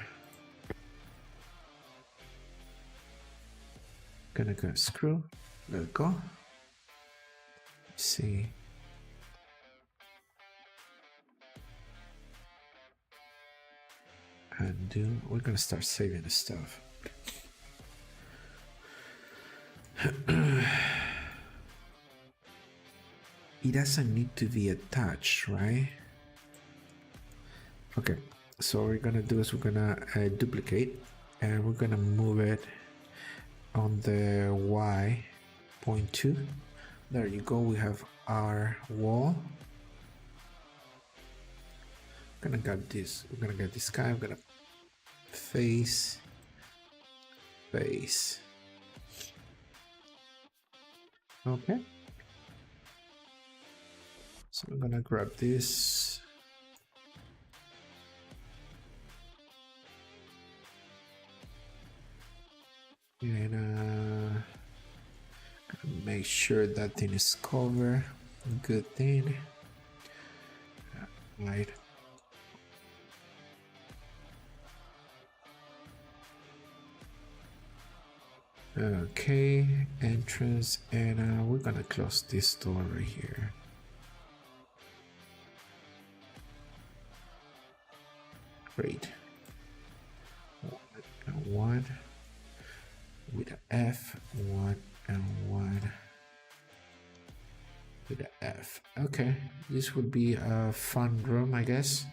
Gonna go screw. Let it go. Let's see. Undo. We're gonna start saving the stuff. It doesn't need to be attached, right? Okay, so what we're gonna do is we're gonna duplicate and we're gonna move it on the Y point 2. There you go, we have our wall. We're gonna get this, we're gonna get this guy, I'm gonna face. Okay. So I'm gonna grab this. And make sure that thing is covered. Good thing. Right. Okay, entrance, and we're gonna close this door right here. Great. One with an F, 1 and 1 with an F. Okay, this would be a fun room, I guess.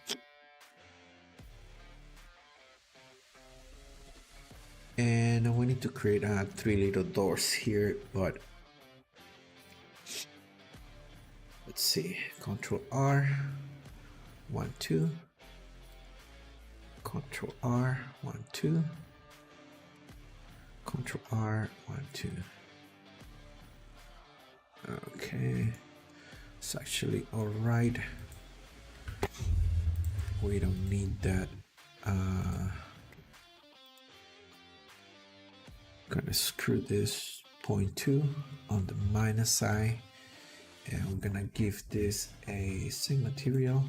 And we need to create 3 little doors here, but let's see. Control R, 1, 2. Control R, 1, 2. Control R, 1, 2. Okay, it's actually all right. We don't need that. Gonna screw this point 2 on the minus side, and we're gonna give this a same material.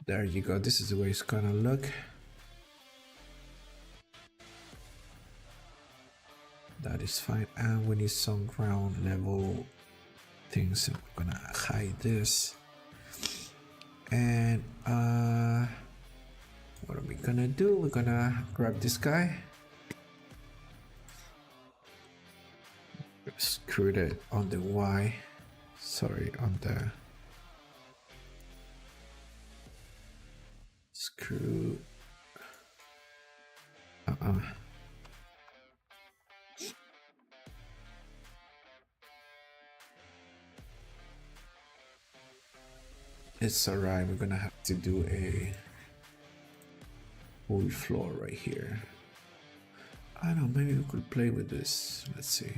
There you go, this is the way it's gonna look. That is fine, and we need some ground level things, so we're gonna hide this. And what are we gonna do? We're gonna grab this guy, screw it on the Y, sorry, on the screw. It's alright, we're gonna have to do a whole floor right here. I don't know, maybe we could play with this. Let's see.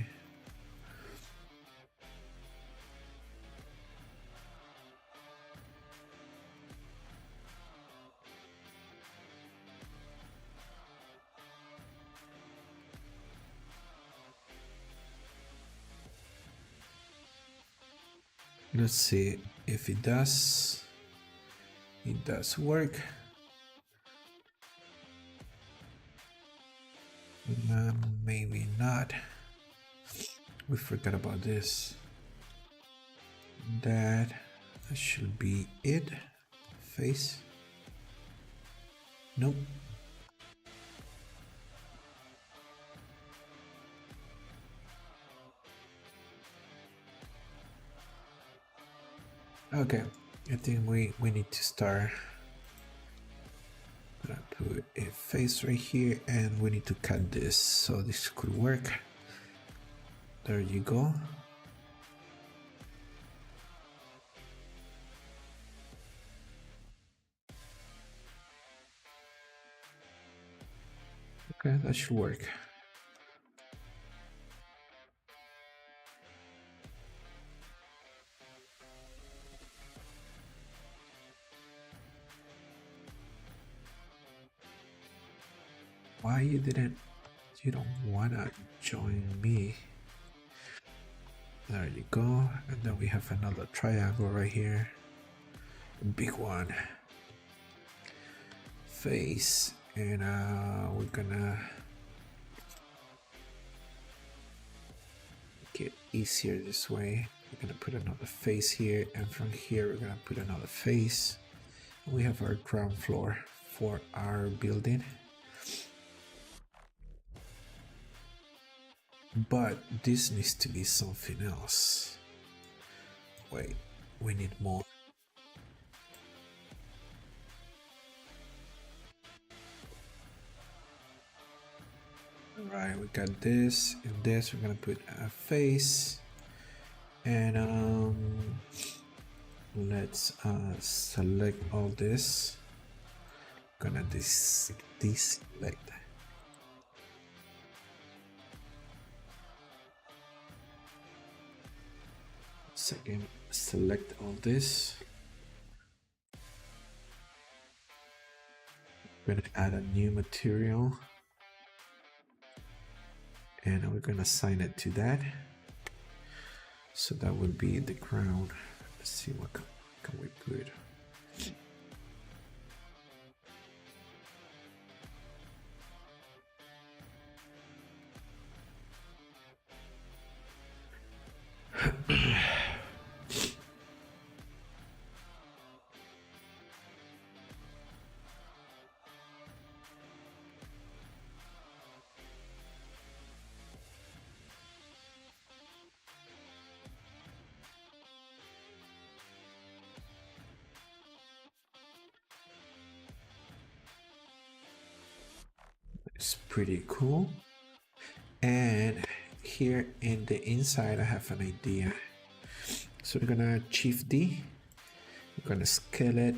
Let's see if it does. It does work. Maybe not. We forgot about this. That should be it. Face. Nope. Okay, I think we need to start. I'm gonna put a face right here, and we need to cut this so this could work. There you go. Okay, that should work. why you don't wanna join me? There you go. And then we have another triangle right here. A big one. Face. And we're gonna make it easier this way. We're gonna put another face here, and from here we're gonna put another face. And we have our ground floor for our building. But this needs to be something else. Wait, we need more. Alright, we got this and this. We're gonna put a face. And let's select all this. Gonna deselect. Second, select all this. We're gonna add a new material, and we're gonna assign it to that. So that would be the ground. Let's see what can we put. It's pretty cool. And here in the inside I have an idea. So we're gonna Shift D. We're gonna scale it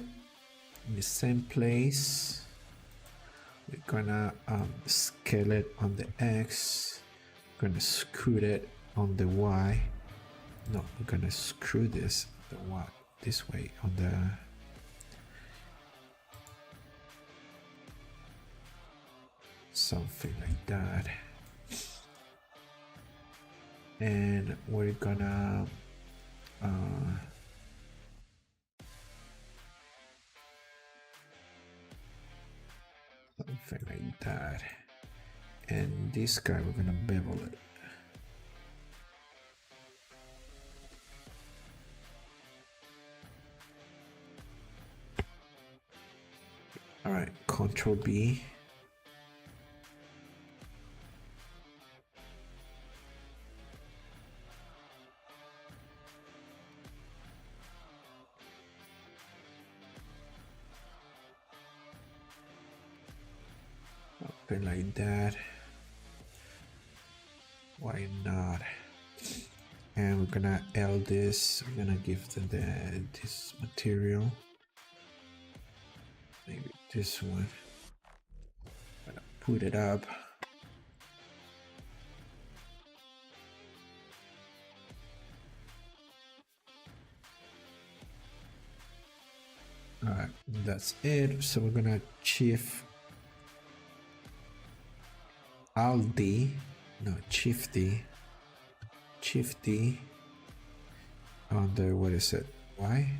in the same place. We're gonna scale it on the X. We're gonna screw it on the Y. No, we're gonna screw this on the Y this way on the something like that. And we're gonna something like that. And this guy we're gonna bevel it. All right, Control B. Open like that. Why not? And we're gonna L this. We're gonna give this material. Maybe this one. I'm gonna put it up. Alright, that's it. So we're gonna Shift Alt D, no, Shift D on the, what is it, Y?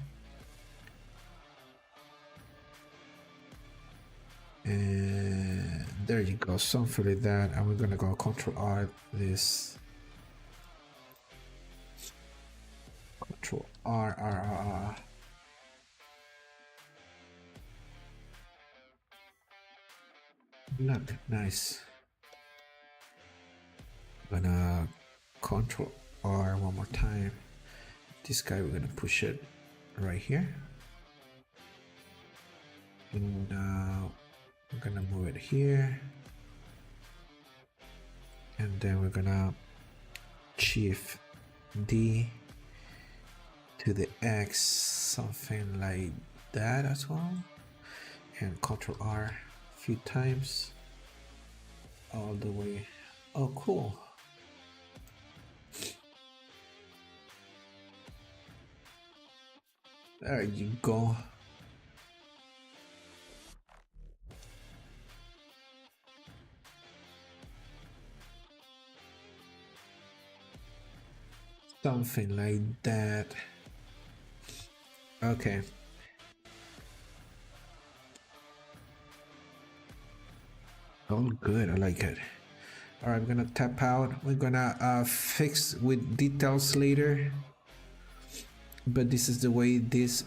And there you go, something like that. And we're gonna go Control R this, Control R. Look, nice. Gonna Control R one more time. This guy we're gonna push it right here, and we're gonna move it here, and then we're gonna Shift D to the X, something like that as well, and Control R a few times all the way. Oh, cool. There you go. something like that. Okay. All good, I like it. All right, I'm gonna tap out. We're gonna fix with details later. But this is the way this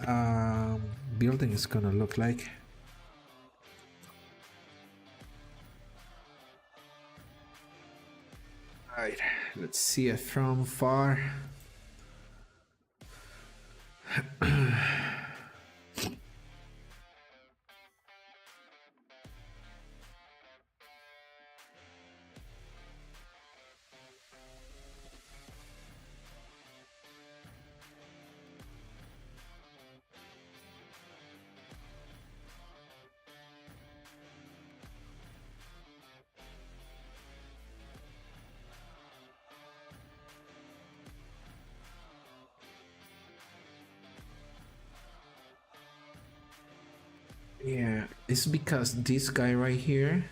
building is gonna look like. All right, let's see it from far. Yeah, it's because this guy right here,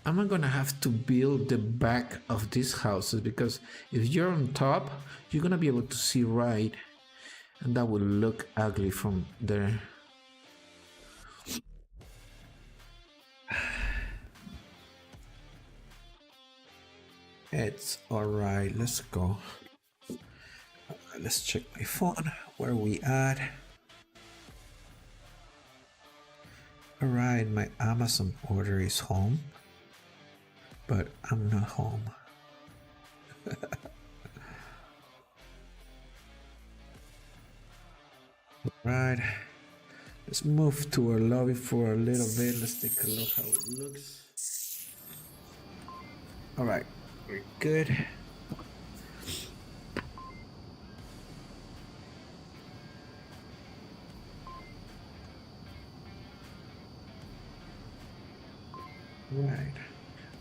I'm not gonna have to build the back of these houses, because if you're on top, you're gonna be able to see right, and that will look ugly from there. It's all right, let's go. Let's check my phone. Where we at? All right, my Amazon order is home, but I'm not home. All right, let's move to our lobby for a little bit. Let's take a look how it looks. All right, we're good. Right.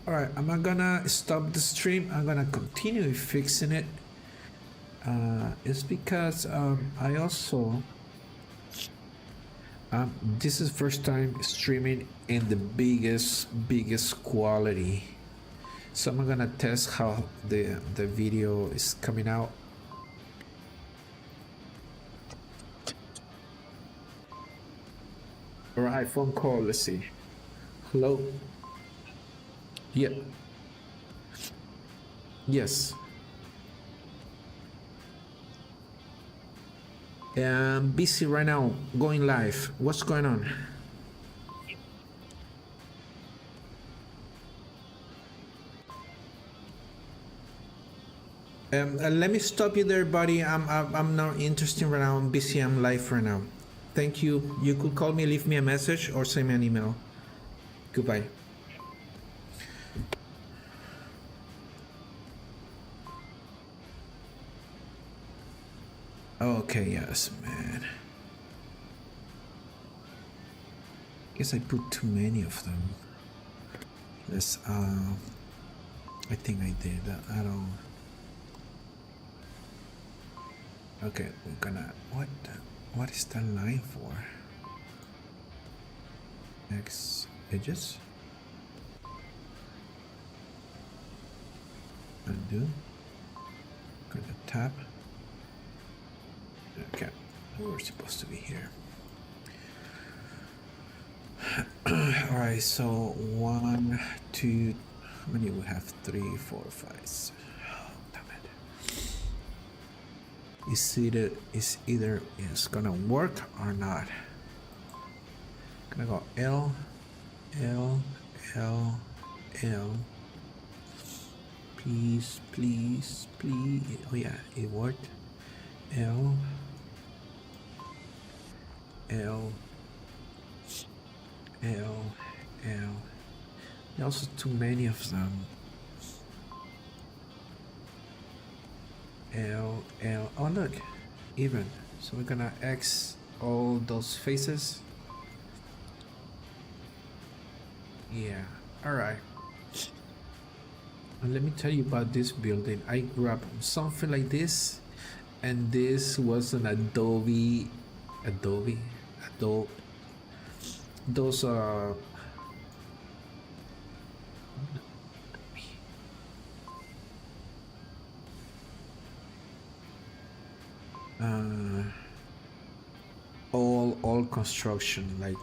All right, I'm not gonna stop the stream. I'm gonna continue fixing it. It's because I also this is first time streaming in the biggest quality, so I'm gonna test how the video is coming out. All right, phone call. Let's see. Hello. Yep. Yes. I'm busy right now, going live. What's going on? Let me stop you there, buddy. I'm not interested right now. I'm busy. I'm live right now. Thank you. You could call me, leave me a message, or send me an email. Goodbye. Okay, yes, man. Guess I put too many of them. Let's I think I did. I don't. Okay, we're gonna. What is that line for? X edges. Undo. Gonna tap. Okay, we're supposed to be here. All right, so 1, 2. How many we have? 3, 4, 5. 6. Oh, damn it! It's either it's gonna work or not. Gonna go L, L, L, L. Please, please, please. Oh yeah, it worked. L, L, L, L. There's also too many of them. L, L. Oh look, even. So we're gonna X all those faces. Yeah, alright. And let me tell you about this building. I grew up on something like this, and this was an Adobe, those All construction, like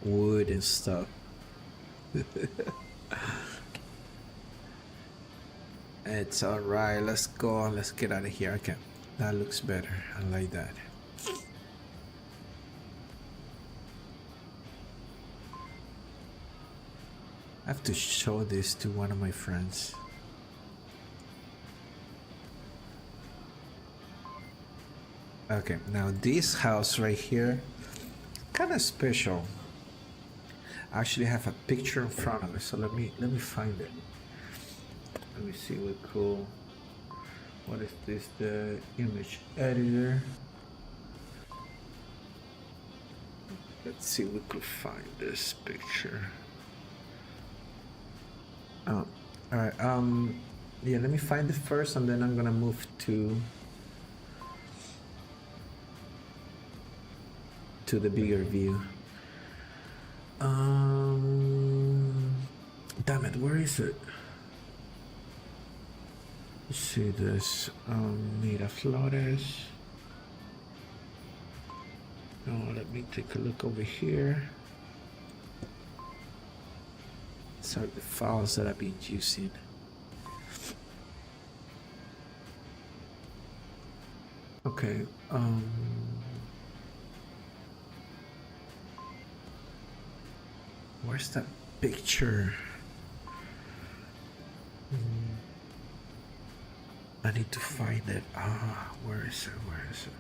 wood and stuff. It's all right. Let's go. Let's get out of here. Okay, that looks better. I like that. I have to show this to one of my friends. Okay, now this house right here, kind of special. I actually have a picture in front of it, so let me find it. Let me see what cool. What is this? The image editor. Let's see if we could find this picture. Oh, all right. Yeah. Let me find it first, and then I'm gonna move to the bigger view. Damn it, where is it? Let's see this. Miraflores. Oh, let me take a look over here. These are the files that I've been using. Okay. Where's that picture? I need to find it. Ah, where is it? Where is it?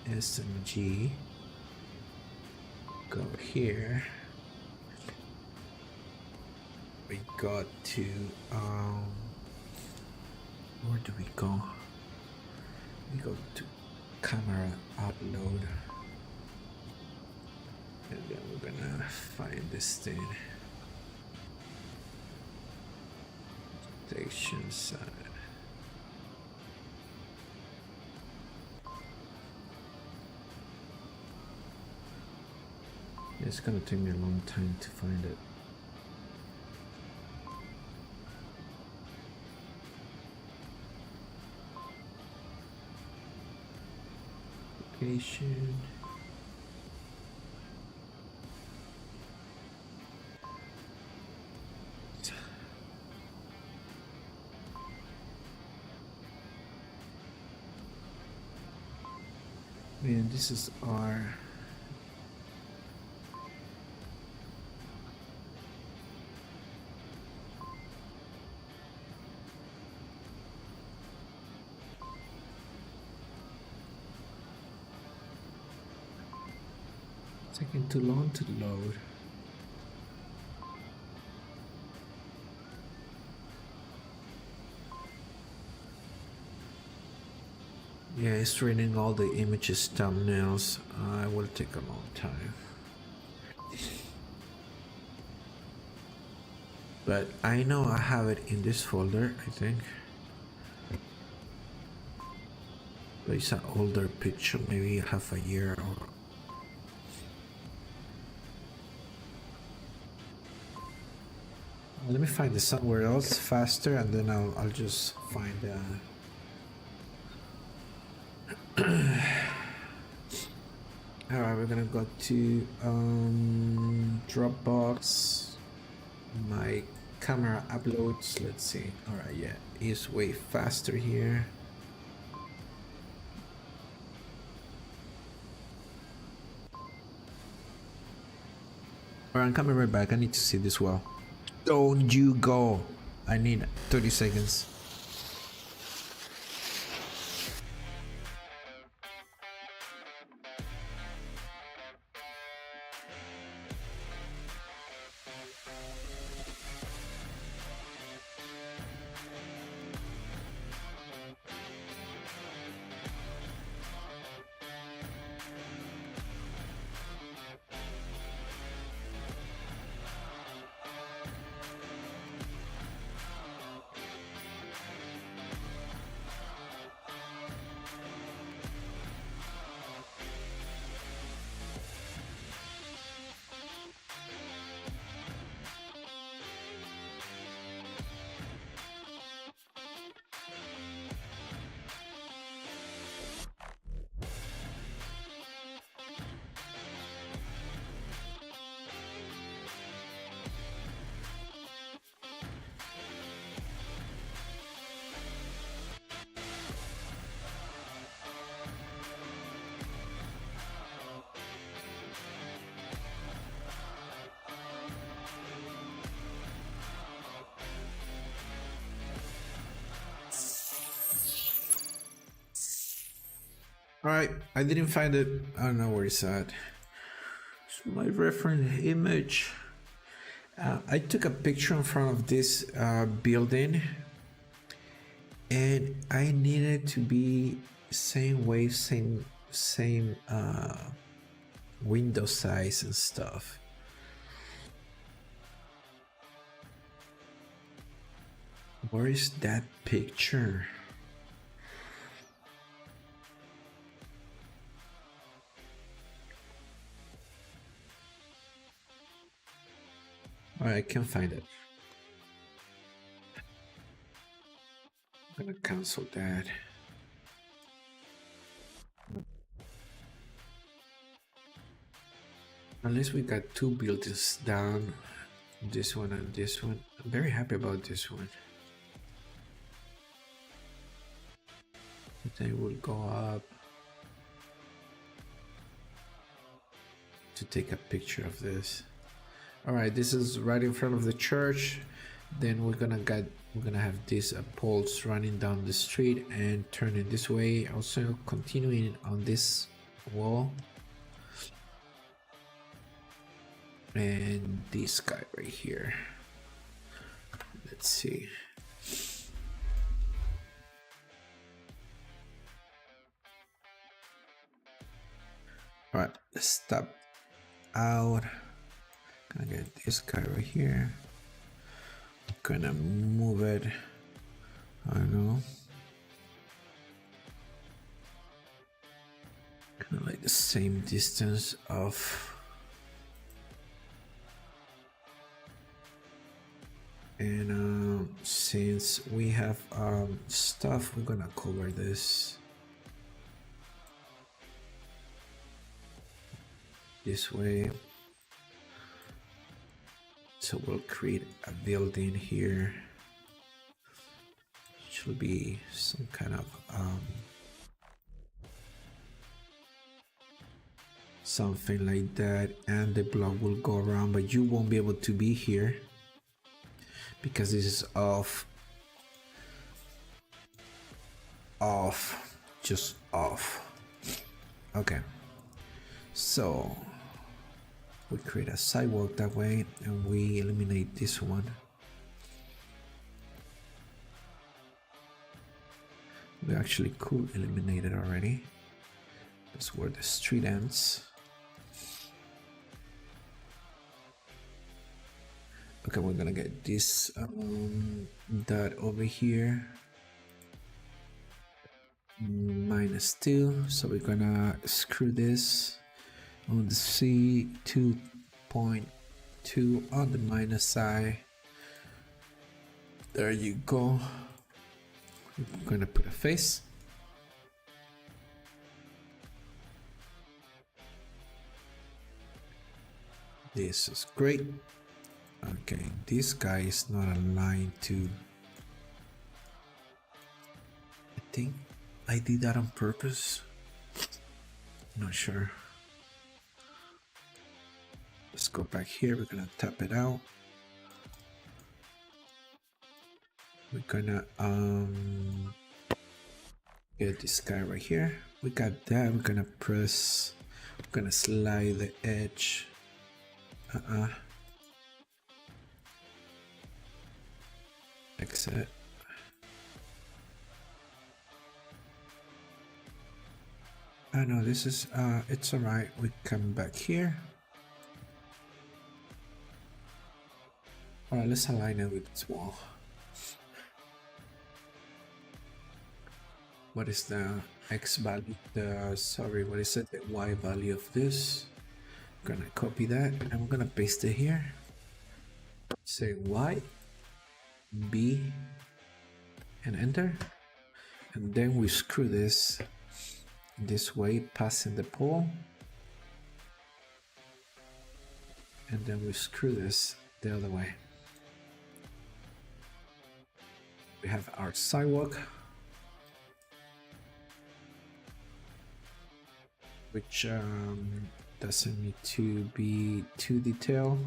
ESMG. Go here. We got to where do we go? We go to camera upload, and then we're gonna find this thing. Station side. It's gonna take me a long time to find it. Location. Man, this is our taking too long to load. Yeah, it's reading all the images, thumbnails. It will take a long time. But I know I have it in this folder, I think. But it's an older picture, maybe half a year or. Let me find this somewhere else faster, and then I'll just find. All right, we're gonna go to Dropbox. My camera uploads. Let's see. All right, yeah, it's way faster here. All right, I'm coming right back. I need to see this well. Don't you go. I need 30 seconds. Alright, I didn't find it. I don't know where it's at. It's my reference image. I took a picture in front of this building, and I needed to be same wave, same window size and stuff. Where is that picture? Alright, I can't find it. I'm gonna cancel that. At least we got two buildings down. This one and this one. I'm very happy about this one. They will go up to take a picture of this. All right, this is right in front of the church. Then we're gonna have these poles running down the street and turning this way. Also continuing on this wall. And this guy right here. Let's see. All right, let's stop out. Gonna get this guy right here. Gonna move it. I don't know. Kind of like the same distance of. And since we have stuff, we're gonna cover this way. So we'll create a building here. Should be some kind of something like that, and the block will go around, but you won't be able to be here because this is just off. Okay, so we create a sidewalk that way, and we eliminate this one. We actually could eliminate it already. That's where the street ends. Okay, we're gonna get this dot over here. -2, so we're gonna screw this on the C 2.2 on the minus side. There you go. I'm gonna put a face. This is great. Okay, this guy is not aligned to. I think I did that on purpose. Not sure. Let's go back here. We're gonna tap it out. We're gonna get this guy right here. We got that. We're gonna press. We're gonna slide the edge. Exit. I know this is it's alright. We come back here. Alright, let's align it with this wall. What is the X value? Sorry, what is it? The Y value of this? I'm gonna copy that and we're gonna paste it here. Say Y, B, and enter. And then we screw this way, passing the pole. And then we screw this the other way. We have our sidewalk, which doesn't need to be too detailed.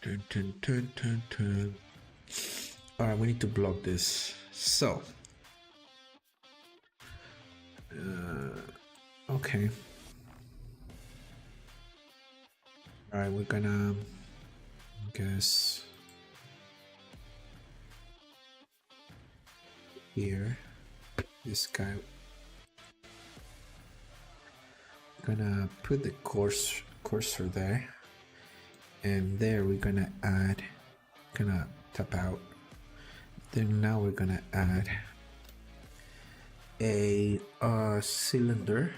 Dun, dun, dun, dun, dun. All right, we need to block this. So, okay. All right, we're gonna guess here. This guy. Gonna put the cursor there, and there we're gonna add. Gonna tap out. Then now we're gonna add a cylinder.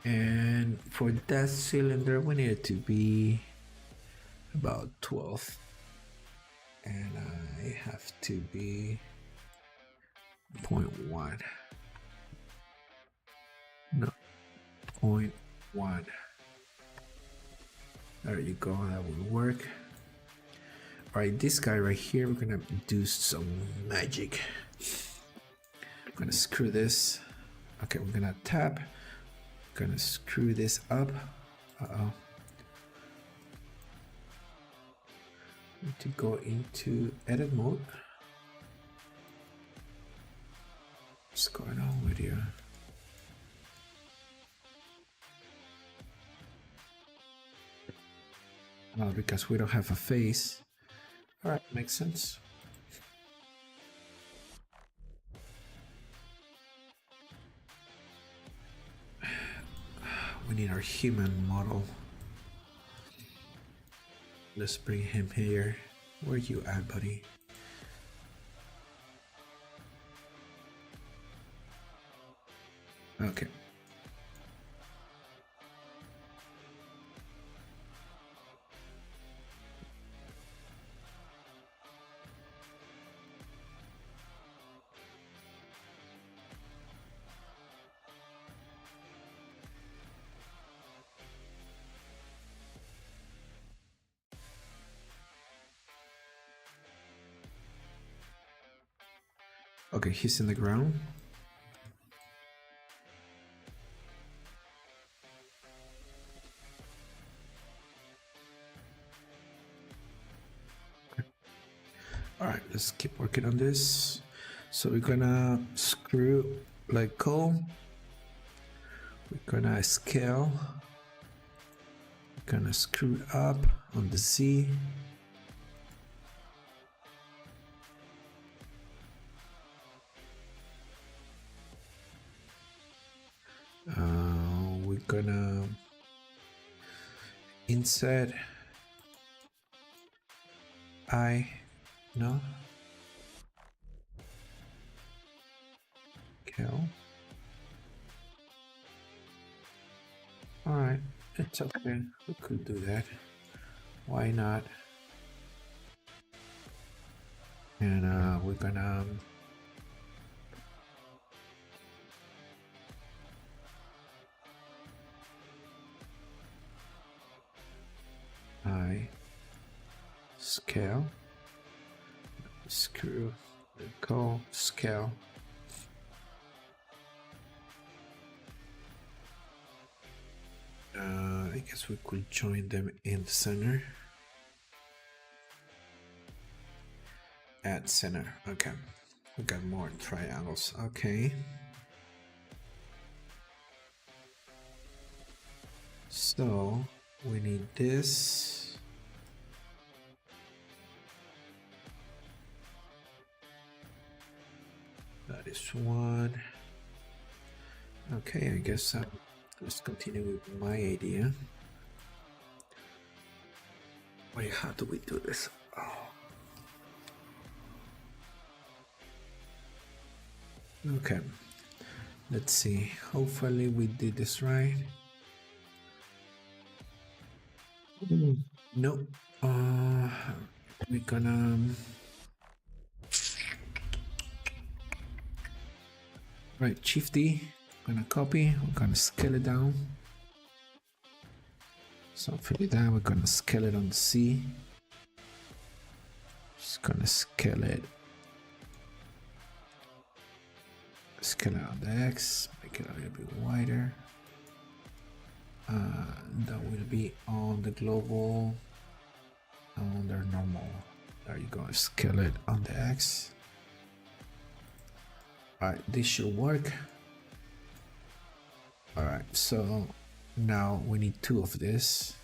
And for that cylinder, we need it to be about 12. And I have to be 0.1. No, 0.1. There you go, that will work. All right, this guy right here, we're gonna do some magic. I'm gonna screw this. Okay, we're gonna tap. Gonna screw this up. Need to go into edit mode. What's going on with you? Oh, because we don't have a face. All right, makes sense. We need our human model. Let's bring him here. Where you at, buddy? Okay. Okay, he's in the ground. Okay. All right, let's keep working on this. So we're gonna screw like so. We're gonna scale. We're gonna screw up on the Z. We're gonna insert no kill. All right, it's okay. We could do that. Why not? And we're gonna scale, screw, go, scale. I guess we could join them in the center. Add center. Okay, we got more triangles. Okay. So we need this. That is one. Okay, I guess let's continue with my idea. Wait, how do we do this? Oh. Okay, let's see. Hopefully we did this right. Nope. We're gonna right, Shift D. Gonna copy. We're gonna scale it down. So fill it down. We're gonna scale it on the C. Just gonna scale it. Scale it on the X. Make it a little bit wider. that will be on the global, on their normal. There you go, scale it on the X. Alright, this should work. Alright, so now we need 2 of this.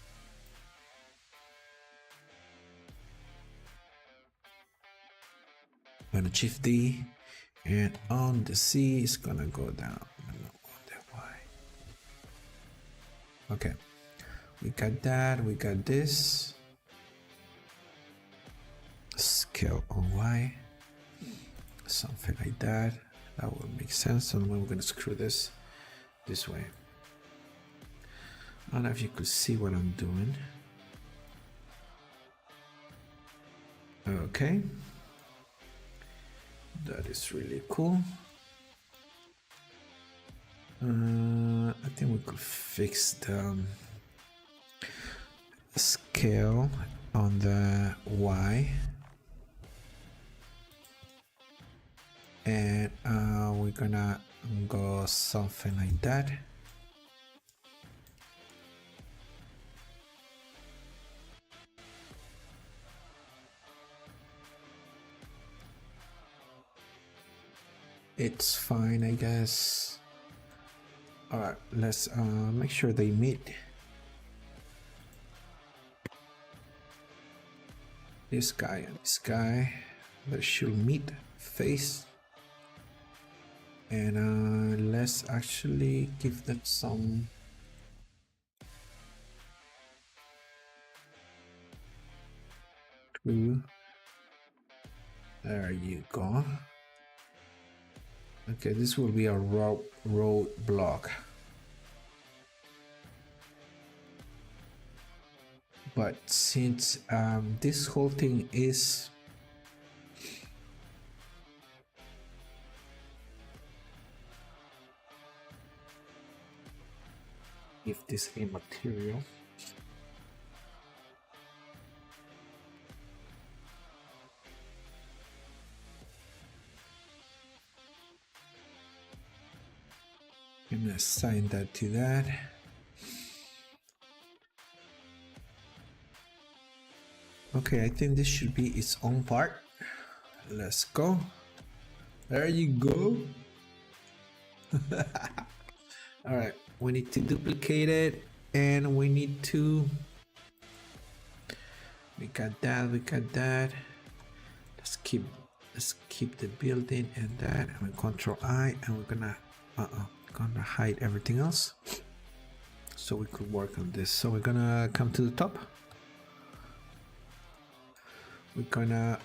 I'm gonna shift D, and on the C it's gonna go down on the Y. Okay, we got that, we got this. Scale on Y, something like that. That will make sense. And we're gonna screw this way. I don't know if you could see what I'm doing. Okay, that is really cool. I think we could fix the scale on the Y, and we're gonna go something like that. It's fine, I guess. Alright, let's make sure they meet. This guy and this guy, they should meet face. And let's actually give them some clue. There you go. Okay, this will be a road block. But since this whole thing is if this a material, I'm gonna assign that to that. Okay, I think this should be its own part. Let's go. There you go. All right, we need to duplicate it, and we need to. We got that. We got that. Let's keep the building and that. And we Control I, and we're gonna hide everything else, so we could work on this. So we're gonna come to the top. We're gonna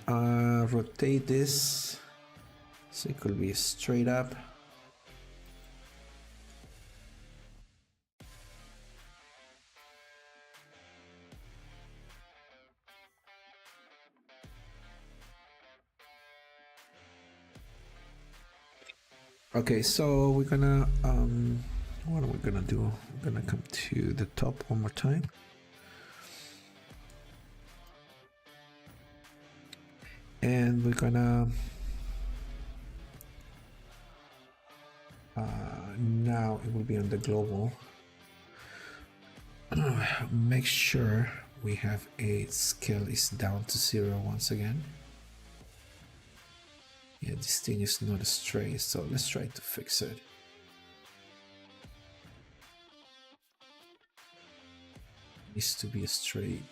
rotate this so it could be straight up. Okay, so we're gonna what are we gonna do? We're gonna come to the top one more time. And we're gonna now it will be on the global. Make sure we have a scale is down to 0 once again. Yeah, this thing is not straight, so let's try to fix it. Needs to be straight.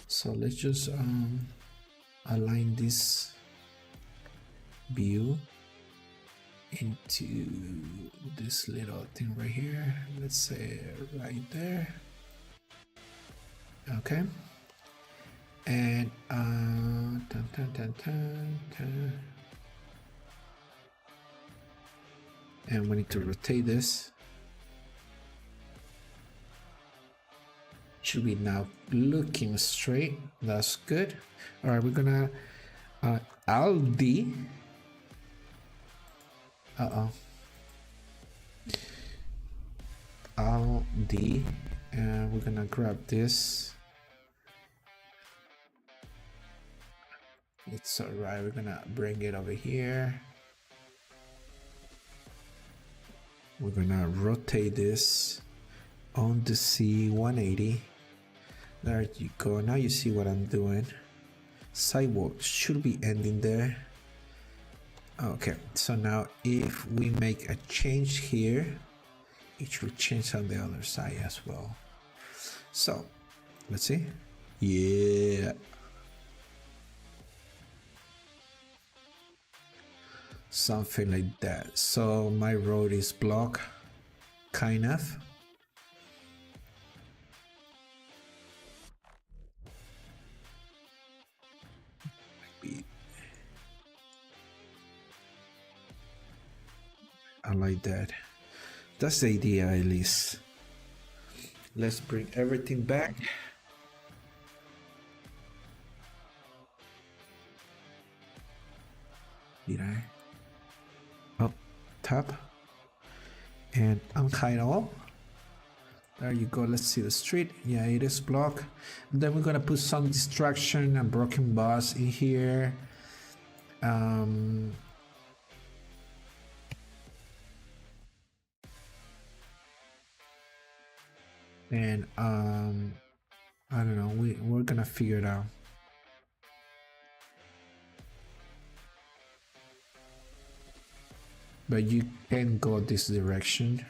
So let's just align this view into this little thing right here. Let's say right there. Okay. And and we need to rotate this. Should be now looking straight. That's good. All right, we're gonna Alt D. Alt D, and we're gonna grab this. It's alright. We're gonna bring it over here. We're gonna rotate this on the C180. There you go. Now you see what I'm doing. Sidewalk should be ending there. Okay, so now if we make a change here, it should change on the other side as well. So let's see. Yeah, something like that. So my road is blocked, kind of. I like that. That's the idea, at least. Let's bring everything back. Did I? Up, tap, and unhide all. There you go. Let's see the street. Yeah, it is blocked. And then we're gonna put some distraction and broken bus in here. And I don't know, we're gonna figure it out. But you can go this direction.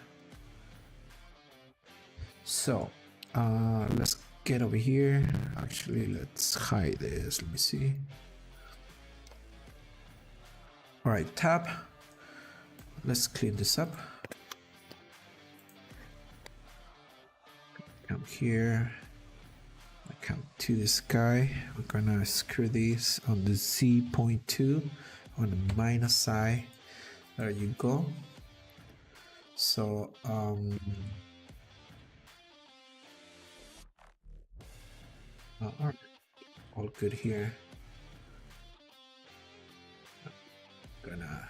So let's get over here. Actually, let's hide this. Let me see. All right, tap. Let's clean this up. Come here. I come to this guy. We're gonna screw these on the Z.2 on the minus side. There you go. So all good here. Gonna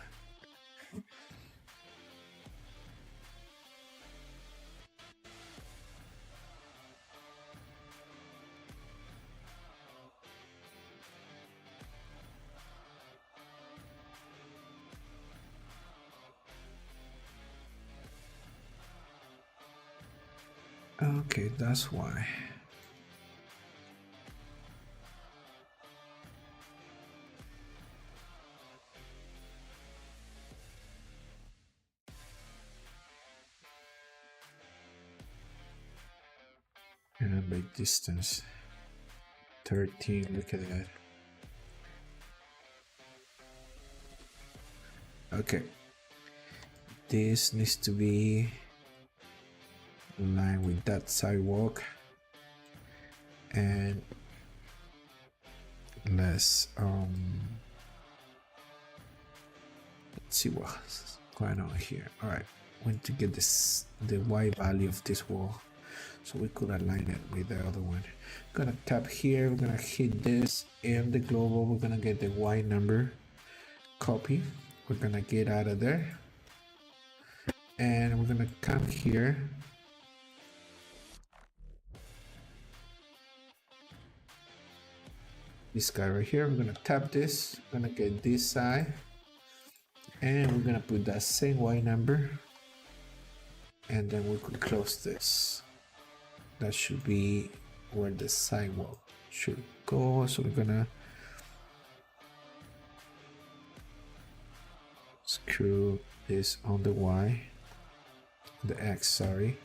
okay, that's why. And by distance 13, look at that. Okay, this needs to be in line with that sidewalk, and let's see what's going on here. All right, we need to get this the Y value of this wall, so we could align it with the other one. I'm gonna tap here, we're gonna hit this and the global, we're gonna get the Y number, copy, we're gonna get out of there, and we're gonna come here, this guy right here, we're gonna tap this, we're gonna get this side, and we're gonna put that same Y number, and then we could close this. That should be where the sidewalk should go. So we're gonna screw this on the Y, the X, sorry,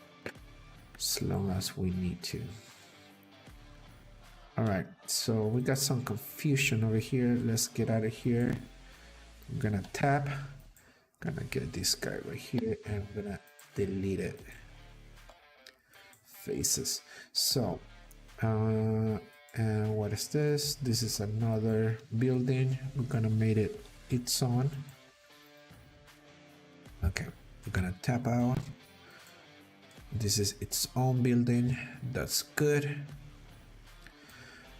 as long as we need to. All right, so we got some confusion over here. Let's get out of here. I'm gonna tap, gonna get this guy right here, and I'm gonna delete it. Faces. So and what is this? This is another building. We're gonna make it its own. Okay, we're gonna tap out. This is its own building. That's good.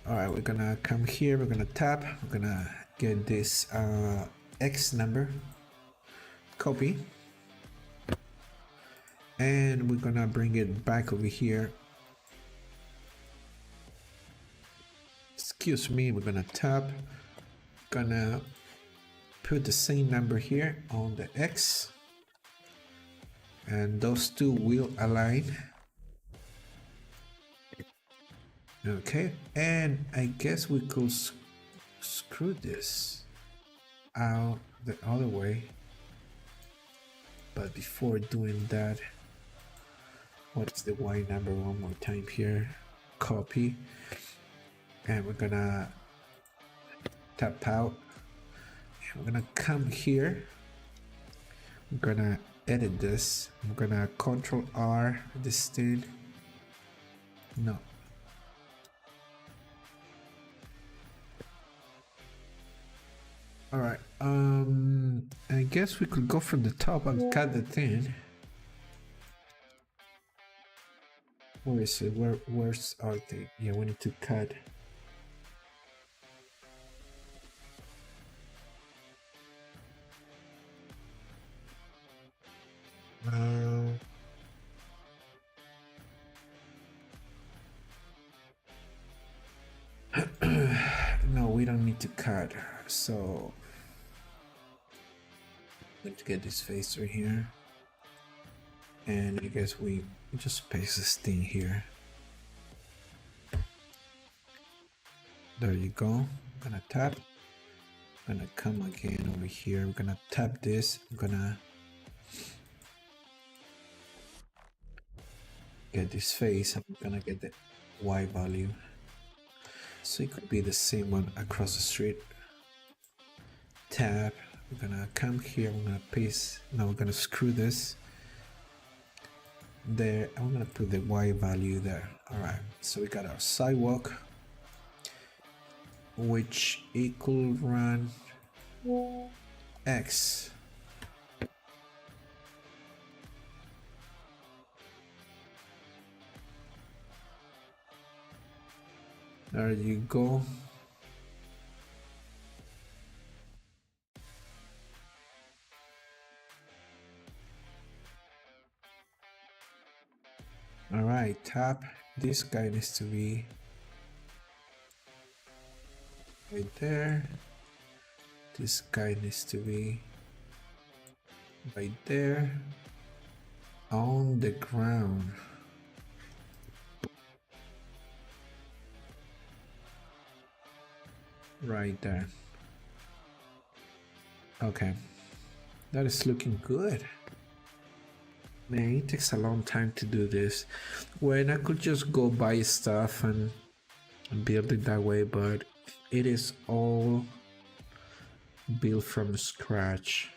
All right, we're gonna come here, we're gonna tap, we're gonna get this X number, copy, and we're gonna bring it back over here. Excuse me, we're gonna tap, gonna put the same number here on the X, and those two will align. Okay, and I guess we could screw this out the other way. But before doing that, what's the Y number one more time here? Copy. And we're gonna tap out. And we're gonna come here. We're gonna edit this. I'm gonna Control R this thing. No. All right. I guess we could go from the top and cut the thing. Where is it? Where's our thing? Yeah, we need to cut. No, we don't need to cut. So let's get this face right here. And I guess we just paste this thing here. There you go. I'm gonna tap. I'm gonna come again over here. I'm gonna tap this. I'm gonna get this face. I'm gonna get the Y value. So it could be the same one across the street. Tap. We're gonna come here. I'm gonna paste. Now we're gonna screw this. There, I'm gonna put the Y value there. All right, so we got our sidewalk, which equal run X. There you go. All right, tap. This guy needs to be right there. This guy needs to be right there on the ground. Right there. Okay, that is looking good. Man, it takes a long time to do this when I could just go buy stuff and build it that way, but it is all built from scratch.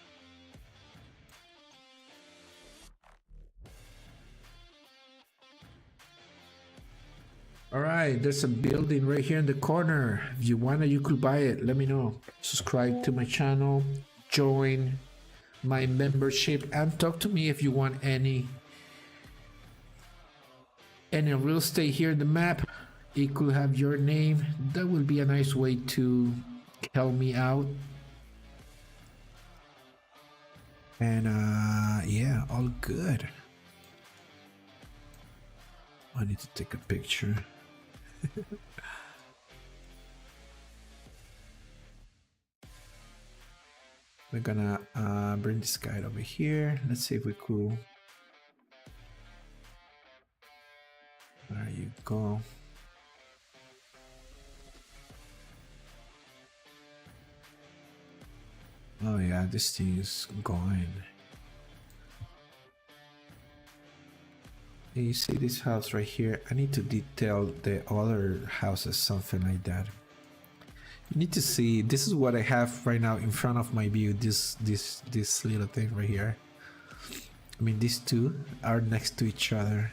All right, there's a building right here in the corner. If you want it, you could buy it. Let me know. Subscribe to my channel, join my membership, and talk to me if you want any real estate here in the map. It could have your name. That will be a nice way to help me out. And yeah, all good. I need to take a picture. We're gonna bring this guy over here. Let's see if we could. There you go. Oh yeah, this thing is going. You see this house right here? I need to detail the other houses, something like that. You need to see, this is what I have right now in front of my view, this little thing right here. I mean, these two are next to each other.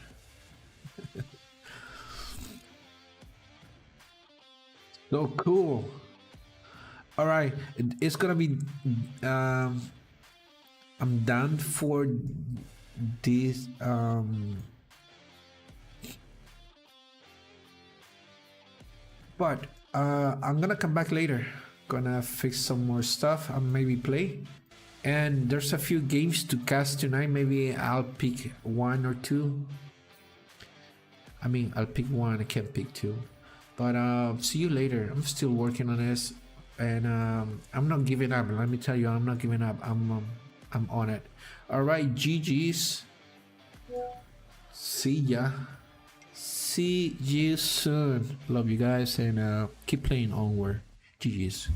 So cool. All right, it's gonna be I'm done for this but I'm gonna come back later, gonna fix some more stuff and maybe play. And there's a few games to cast tonight. Maybe I'll pick one or two. I mean, I'll pick one, I can't pick two. But see you later. I'm still working on this, and I'm not giving up. Let me tell you, I'm not giving up. I'm on it. All right, GG's. See ya. see you soon. Love you guys and keep playing Onward. GG's.